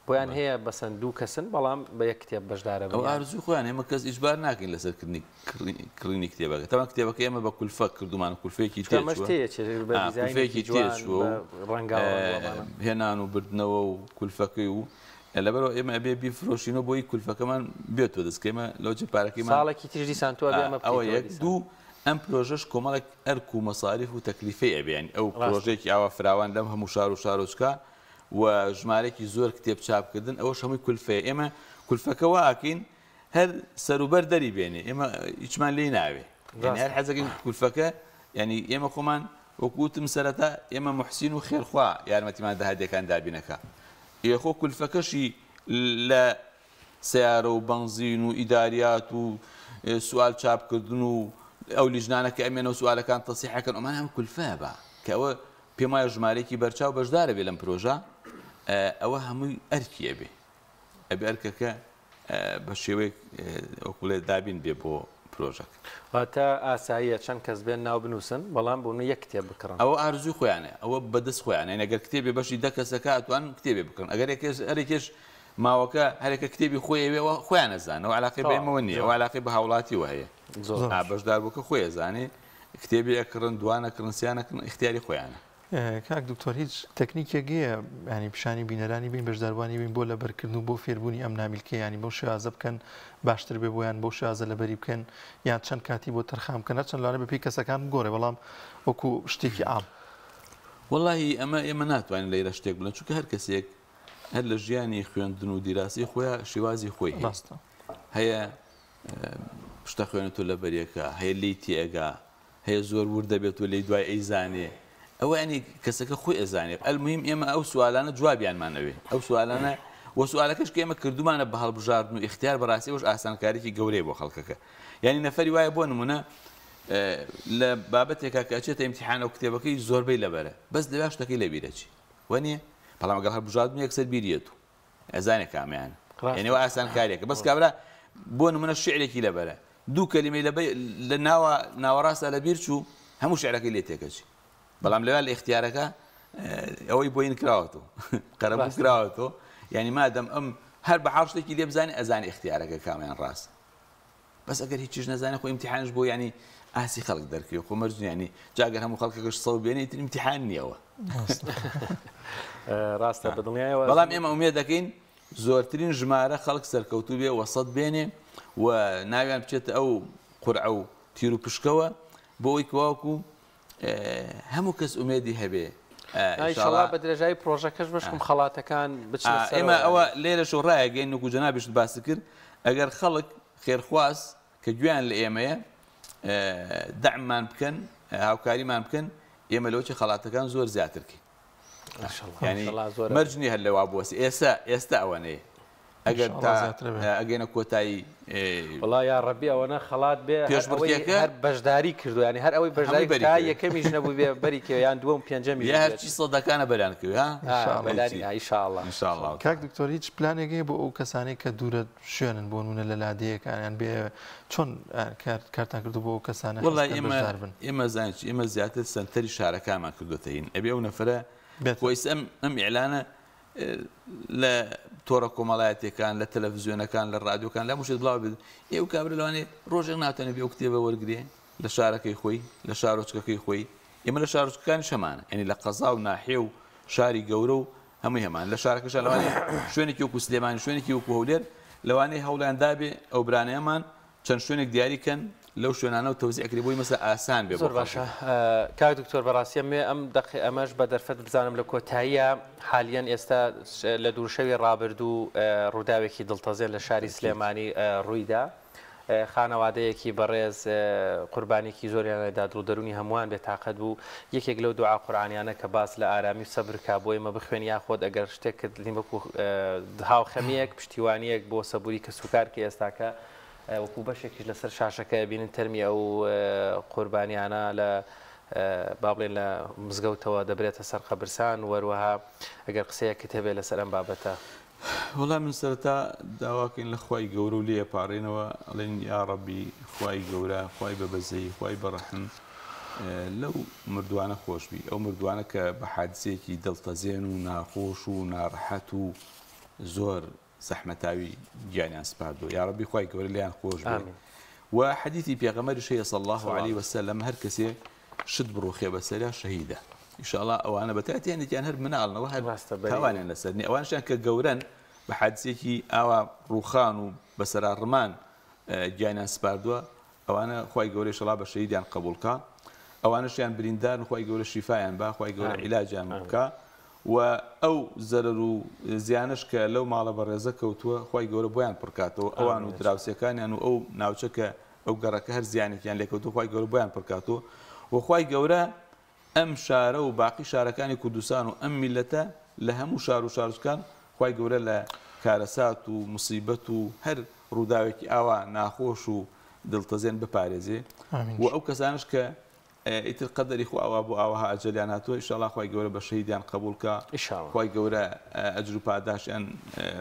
بۆیان هەیە بەسەند دوو کەسن بەڵام بە یەک کتێب بەشدارە ئەو ئارزوی خۆیان ئێمە کەس ئیجبار ناکەین لەسەر کڕینی کتێبەکە تەمام کتێبەکە ئێمە بە کولفە کردومان کولفەیەکی هێنان و بردنەوە و کولفەکەی و لەبەرەوە ئێمە ئەبێ بیفرۆشینەوە بۆی کولفەکەمان بێتەوە دەستکەمە لەوجه پارەکەیمان ساڵێکی تریژی سانتووە ئەوە یەک دوو ئەم پرۆژەش کۆمەڵێک ئەرک و مەساریف و تەکلیفەی ئەبێن ئەو پرۆژێکی ئاوا فراوان لەم هەموو شار و شارۆچکە و ژمارەی زۆر کتێب چاپکردن ئەوەش هەمووی کولفەیە ئێمە کولفەکەەوە ئاکەین هەر سەروبەر دەری بێنێ ئێمە هیچمان لێی ناوێ هەر حەزەکەین کولفەکە ینی ئێمە خۆمان وەکوتم سەرەتا ئێمە محسین و خێرخوا یارمەتیمان داهاتیەکان دابینەکە یەخۆ کولفەکەشی لە سیارە و بەنزین و ئیداریات و سوال چاپکردن و ئەو لیژنانە کە ئەمێنە و سوالەکان تەسیحەکەن ئەمان هەم کولفەیە بە کە ئەوە پێم وایە ژمارەیەکی بەرچاو بەشدارە بێ لەم پرۆژە ئەوە هەمووی ئەرکی ئەبێ ئەبێ ئەرکەکە بە شێوەیەک ئەوکوڵێ دابین بێ بۆ پرۆژەکە واتە ئاساییە چەند کەس بێن ناو بنووسن بەڵام بۆنە یەک کتێب بکڕن ئەوە ئارزوی خۆیانە ئەوە بەدەست خۆیانە ئەگەر کتێبێ بەشی دە کەسەکە ئەتوان کتێبێ بکڕن ئەگەر هەرێکێش ماوەکە هەرێکە کتێبی خۆیەوێەوە خۆیان نەزانن ئەو علاقەی بێمەوە نییە ئەو علاقەی بە هاوڵاتیەوە هەیە بەشدار بووکە خۆی زانێ کتێبی ئەکڕن دوانەکردن سییانەکردن اختیاری خۆیانە کاک دکتۆر هیچ تەکنیکێکگەیە ینی پیشانی بینەرانی بین بەشداربوانی بین بۆ لەبەرکردن و بۆ فێربوونی ئەم نامیلکە ینی بۆ شێوازە بکەن باشتر بێ بۆیان بۆ شێوازە لەبەری بکەن یان چەند کاتی بۆ تەرخام بکەن چەند لانە بەپی کەسەکان بگۆڕێ بەڵام وەکو شتێکی عام وەڵاهی ئێمە ناتوانین لەیرە شتێک بڵێن چونکە هەر کەسێک هەر لە ژیانی خوێندن و دیراسی خۆیان شێوازی خۆی هەیە شتە خوێنێتەوە لە بەریەکە هەیە لی تێگا هەیە زۆر ور دەبێت و لی دوای ئەیزانێ ئەوە ینی کەسەکە خۆی ئەزانێت ئەلمهم ئێمە ئەو سوالانە جوابیانمانەوێ ئەو سوالانە وە سوالەکەش کە ئێمە کردومانە بە هەڵبژاردن و اختیار بەڕاستیەوەش ئاسانکارێکی گەورەی بۆ خەڵکەکە ینی نەفەری وایە بۆ نمونە لە بابەتێکا کە ئەچێتە ئیمتیحانە و کتێبەکەی زۆربەی لەبەرە بەس دەوێ شتەکەی لەبیرەچی وەنیە بەڵام ئەگەر هەڵبژاردن یەکسەر بیریێت و ئەزانێ کامیان یعنیەوە ئاسانکاریەکە بەس کابرا بۆ نمونە شعرێکی لەبەرە دوو کەلیمەی لە ناوەڕاستە لەبیر چوو هەموو شعرەکەی لێ تێکەچی بەڵام لەوێ لە اختیارەکە ئەوەی بۆین کراوەتەوە قەرەبوو کراوەتەوە ینی مادەم ئەم هەر بە حاڵ شتێکی لێ بزانێ ئەزانێ اختیارەکە کامیان ڕاست بەس ئەگەر هیچیش نەزانێ خۆ ئیمتیحانش بۆ ینی ئاسی خەڵک دەرکەوێ خۆ مەرج ینی جاگەر هەموو خەڵکەکەش سەو بێنێ تر ئیمتیحان نییەوە ڕاستە بەدڵنیایەوە بەڵام ئێمە ئومێد دەکەین زۆرترین ژمارە خەڵک سەرکەوتوو بێ وەسەد بێنێ و ناویان بچێتە ئەو قورعە و تیر و پشکەوە بۆ ئەوەی کواوەکو هەموو کەس ئومێدی هەبێ ئینشاڵڵا بە درێژایی پرۆژەکەش بشکم خەڵاتەکان بچێت ئێمە ئەوە لێرەش و ڕایەگەین وەکو جەنابیش باسی کرد ئەگەر خەڵک خێرخواست کە گویان لە ئێمەیە دەعممان بکەن هاوکاریمان بکەن ئێمە لەوچە خەڵاتەکان زۆر زیاترکەین ینی مەرجنی هەر لەوا بوەسی ئێستا ئەوەنەیە ئەگەر ئەگەینە کۆتایی وڵا یا ڕەبی ئەوەنە خەڵات بێ پێشبڕکێکە هەر بەشداری کردو ینی هەر ئەوەی بەشداری تا یەکەمیش نەبوو بێ بەریکەوە یان دووەم پێنجەمی هەرچی سەدەکانە بەریان کرد ئینشاءڵڵا کاک دکتۆر هیچ پلانێکی بۆ ئەو کەسانەی کە دوورە شوێنن بۆ نمونە لە لادەیەکانیان بێ چۆن کارتان کردو بۆ ئەو کەسانە ئێمە زانین ئێمە زیاتر سنتەری شارەکانمان کردوتەین ئەبێ ئەو نەفرە بۆیس ئەم ئیعلانە لە تۆڕە کۆمەڵایەتەکان لە تەلەڤیزیۆنەکان لە ڕادیۆکان لە مشت بڵاو بێت ئێوە کابرا لەوانێ ڕۆژێک ناتوانێت بێ و کتێبە وەرگێ لە شارەکەی خۆی لە شارۆچکەکەی خۆی ئێمە لە شارۆچکەکانی شەمانە ینی لە قەزا و ناحێ و شاری گەورە و هەمووی هەمان لە شارەکەش لەوانێ شوێنێکی وەکو سلێمانی شوێنێکی وەکو هەولێر لەوانەیە هەوڵیان دابێ ئەو برانەیەمان چەند شوێنێک دیاریکەن لەو شوێنانە و تەوزیع ئەکرێ بۆی مەسە ئاسان بێ. زۆر باشە کاک دکتۆر بەڕاستی ئەم ئەمەش بە دەرفەت بزانم لە کۆتاییە حالیان ئێستا لە دوورشەوی ڕابردوو ڕووداوێکی دڵتەزێن لە شاری سلێمانی ڕوویدا خانەوادەیەکی بەڕێز قوربانێکی زۆریانەدا دڵ دەرونی هەمووان بێتاقەت بوو یەکێک لەو دوعا قورئانیانە کە باس لە ئارامی و سەبرکا بۆ ئێمە بخوێن یاخۆت ئەگەر شتێک کرد وەکو هاوخەمیەک پشتیوانیەک بۆ سەبووری کە سوکارکە ئێستاکە وەکو بەشێکیش لەسەر شاشەکە بینن تەرمی ئەو قوربانیانە لە با بڵێن لە مزگەوتەوە دەبرێتە سەر قەبرستان وەروەها ئەگەر قسەیەکت هەبێت لەسەر ئەم بابەتە. وەڵام من سەرەتا داواکەین لە خوای گەورە و لێ پارڕێنەوە ئەڵێن یا ڕەبی خوای گەورە خوای بەبەزەی خوای بەڕەحم لەو مردوانە خۆشبی ئەو مردوانە کە بە حادسەیەکی دڵتەزێن و ناخۆش و ناڕەحەت و زۆر زەحمەتاوی گیانیان سپاردووە یا ڕەبی خوای گەورە لیان خۆش بێ. و حەدیثی پێغەمبەری شەیە صلی الله علیه وسلم هەر کەسێ شت بڕوخێ بەسەریا شەهیدە. ئینشاءالله ئەوانە بەتاتیانێکیان هەر مناڵنەوە هەر تاوانیان لەسەرنی ئەوانشیان کە گەورەن بە حادسێکی ئاوا ڕوخان و بەسەرا ڕمان گیانیان سپاردووە ئەوانە خوای گەورەی شەڵا بە شەهیدیان قبوڵکە ئەوانشیان بریندارن خوای گەورە شیفایان با خوای گەورە عیلاجیان بکە و ئەو زەرەر و زیانش کە لەو ماڵە بەڕێزە کەوتووە خوای گەورە بۆیان پڕکاتەوە ئەوان و دراوسەکانیان و ئەو ناوچەکە ئەو گەڕەکە هەر زیانێکیان لێکەوتووە خوای گەورە بۆیان پڕکاتەوە و خوای گەورە ئەم شارە و باقی شارەکانی کوردستان و ئەم میلەتە لە هەموو شار و شارچکان خوای گەورە لە کارەسات و موسیبەت و هەر ڕووداوێکی ئاوا ناخۆش و دڵتەزێن بپارێزێ و ئەو کەسانش کە ئیتر قەدەری خو ئاوا بۆ ئاوەها ئەجەلیان هاتووە ئینشاءالله خوای گەورە بە شەهیدیان قبوڵکە خوای گەورە ئەجر و پاداشیان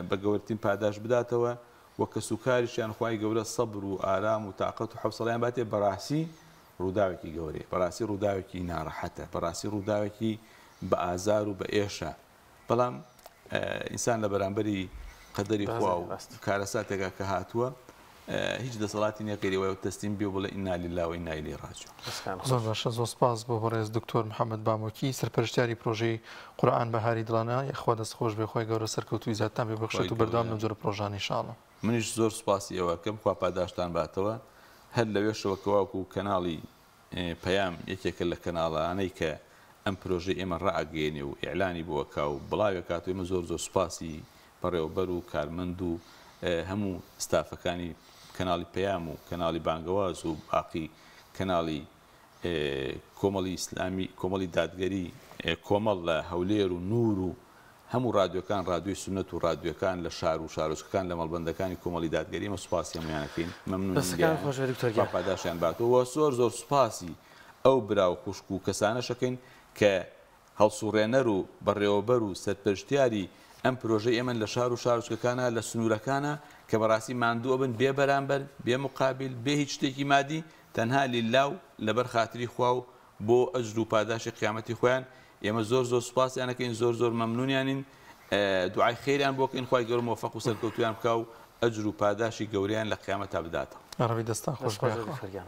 بە گەورەترین پاداش بداتەوە و کە سوکاریشیان خوای گەورە سەبر و ئارام و تاقەت و حەوسەڵیان باتێ بەڕاستی ڕووداوێکی گەورەیە بەڕاستی ڕووداوێکی ناڕەحەتە بەڕاستی ڕووداوێکی بە ئازار و بە ئێشە بەڵام ئینسان لە بەرامبەری قەدەری خوا و کارەساتێکا کە هاتووە هیچ دەسەڵاتی نەکەیەوە تەسلیم بێ بڵێ ئینا لیلا و ئینا ئیلەیهی ڕاجعون. زۆر باشە زۆر سپاس بۆ بەڕێز دکتۆر محەممەد بامۆکی سەرپەرشتیاری پرۆژەی قورئان بەهاری دڵانە یەخوا دەستخۆش بێ خۆی گەورە سەرکەوتوی زیاترتان بێ بەخشێت و بەردەوام لەم جۆرە پرۆژانە ئینشاءالله. منیش زۆر سپاسی ئێوەکەم خوا پاداشتان باتەوە هەر لەوێشەوە کەواکو کەناڵی پەیام یەکێکە لە کەناڵانەی کە ئەم پرۆژەی ئێمە ڕائەگەێنێ و ئیعلانی بۆوەکا و بڵاوێک کات و ئێمە زۆر زۆر سپاسی بەڕێوەبەر و کارمەند و هەموو ستافەکانی کەناڵی پەیام و کەناڵی بانگەواز و باقی کەناڵی کۆمەڵی ئیسلامی کۆمەڵی دادگەری کۆمەڵ لە هەولێر و نور و هەموو ڕادیۆکان ڕادیۆی سونەت و ڕادیۆکان لە شار و شارۆچکەکان لە مەڵبەندەکانی کۆمەڵی دادگەری ئێمە سوپاسی هەموویانەکەین مەمنون پاداشیان باتەوە زۆر زۆر سوپاسی ئەو برا و خوشک و کەسانەشەکەین کە هەڵسوڕێنەر و بەڕێوەبەر و سەرپەرشتیاری ئەم پرۆژەی ئێمە لە شار و شارۆچکەکانە لە سنوورەکانە کە بەڕاستی ماندووە بن بێ بەرامبەر بێ مقابل بێ هیچ شتێکی مادی تەنها لیلاو لەبەر خاتری خوا و بۆ ئەجر و پاداشی قیامەتی خۆیان ئێمە زۆر زۆر سوپاسیانەکەین زۆر زۆر مەمنونیانین دوعای خێریان بۆکەین خوای گەورە موفق و سەرکەوتویان بکا و ئەجر و پاداشی گەورەیان لە قیامەتە بداتەوە. ڕەبی دەستان خۆش بێ.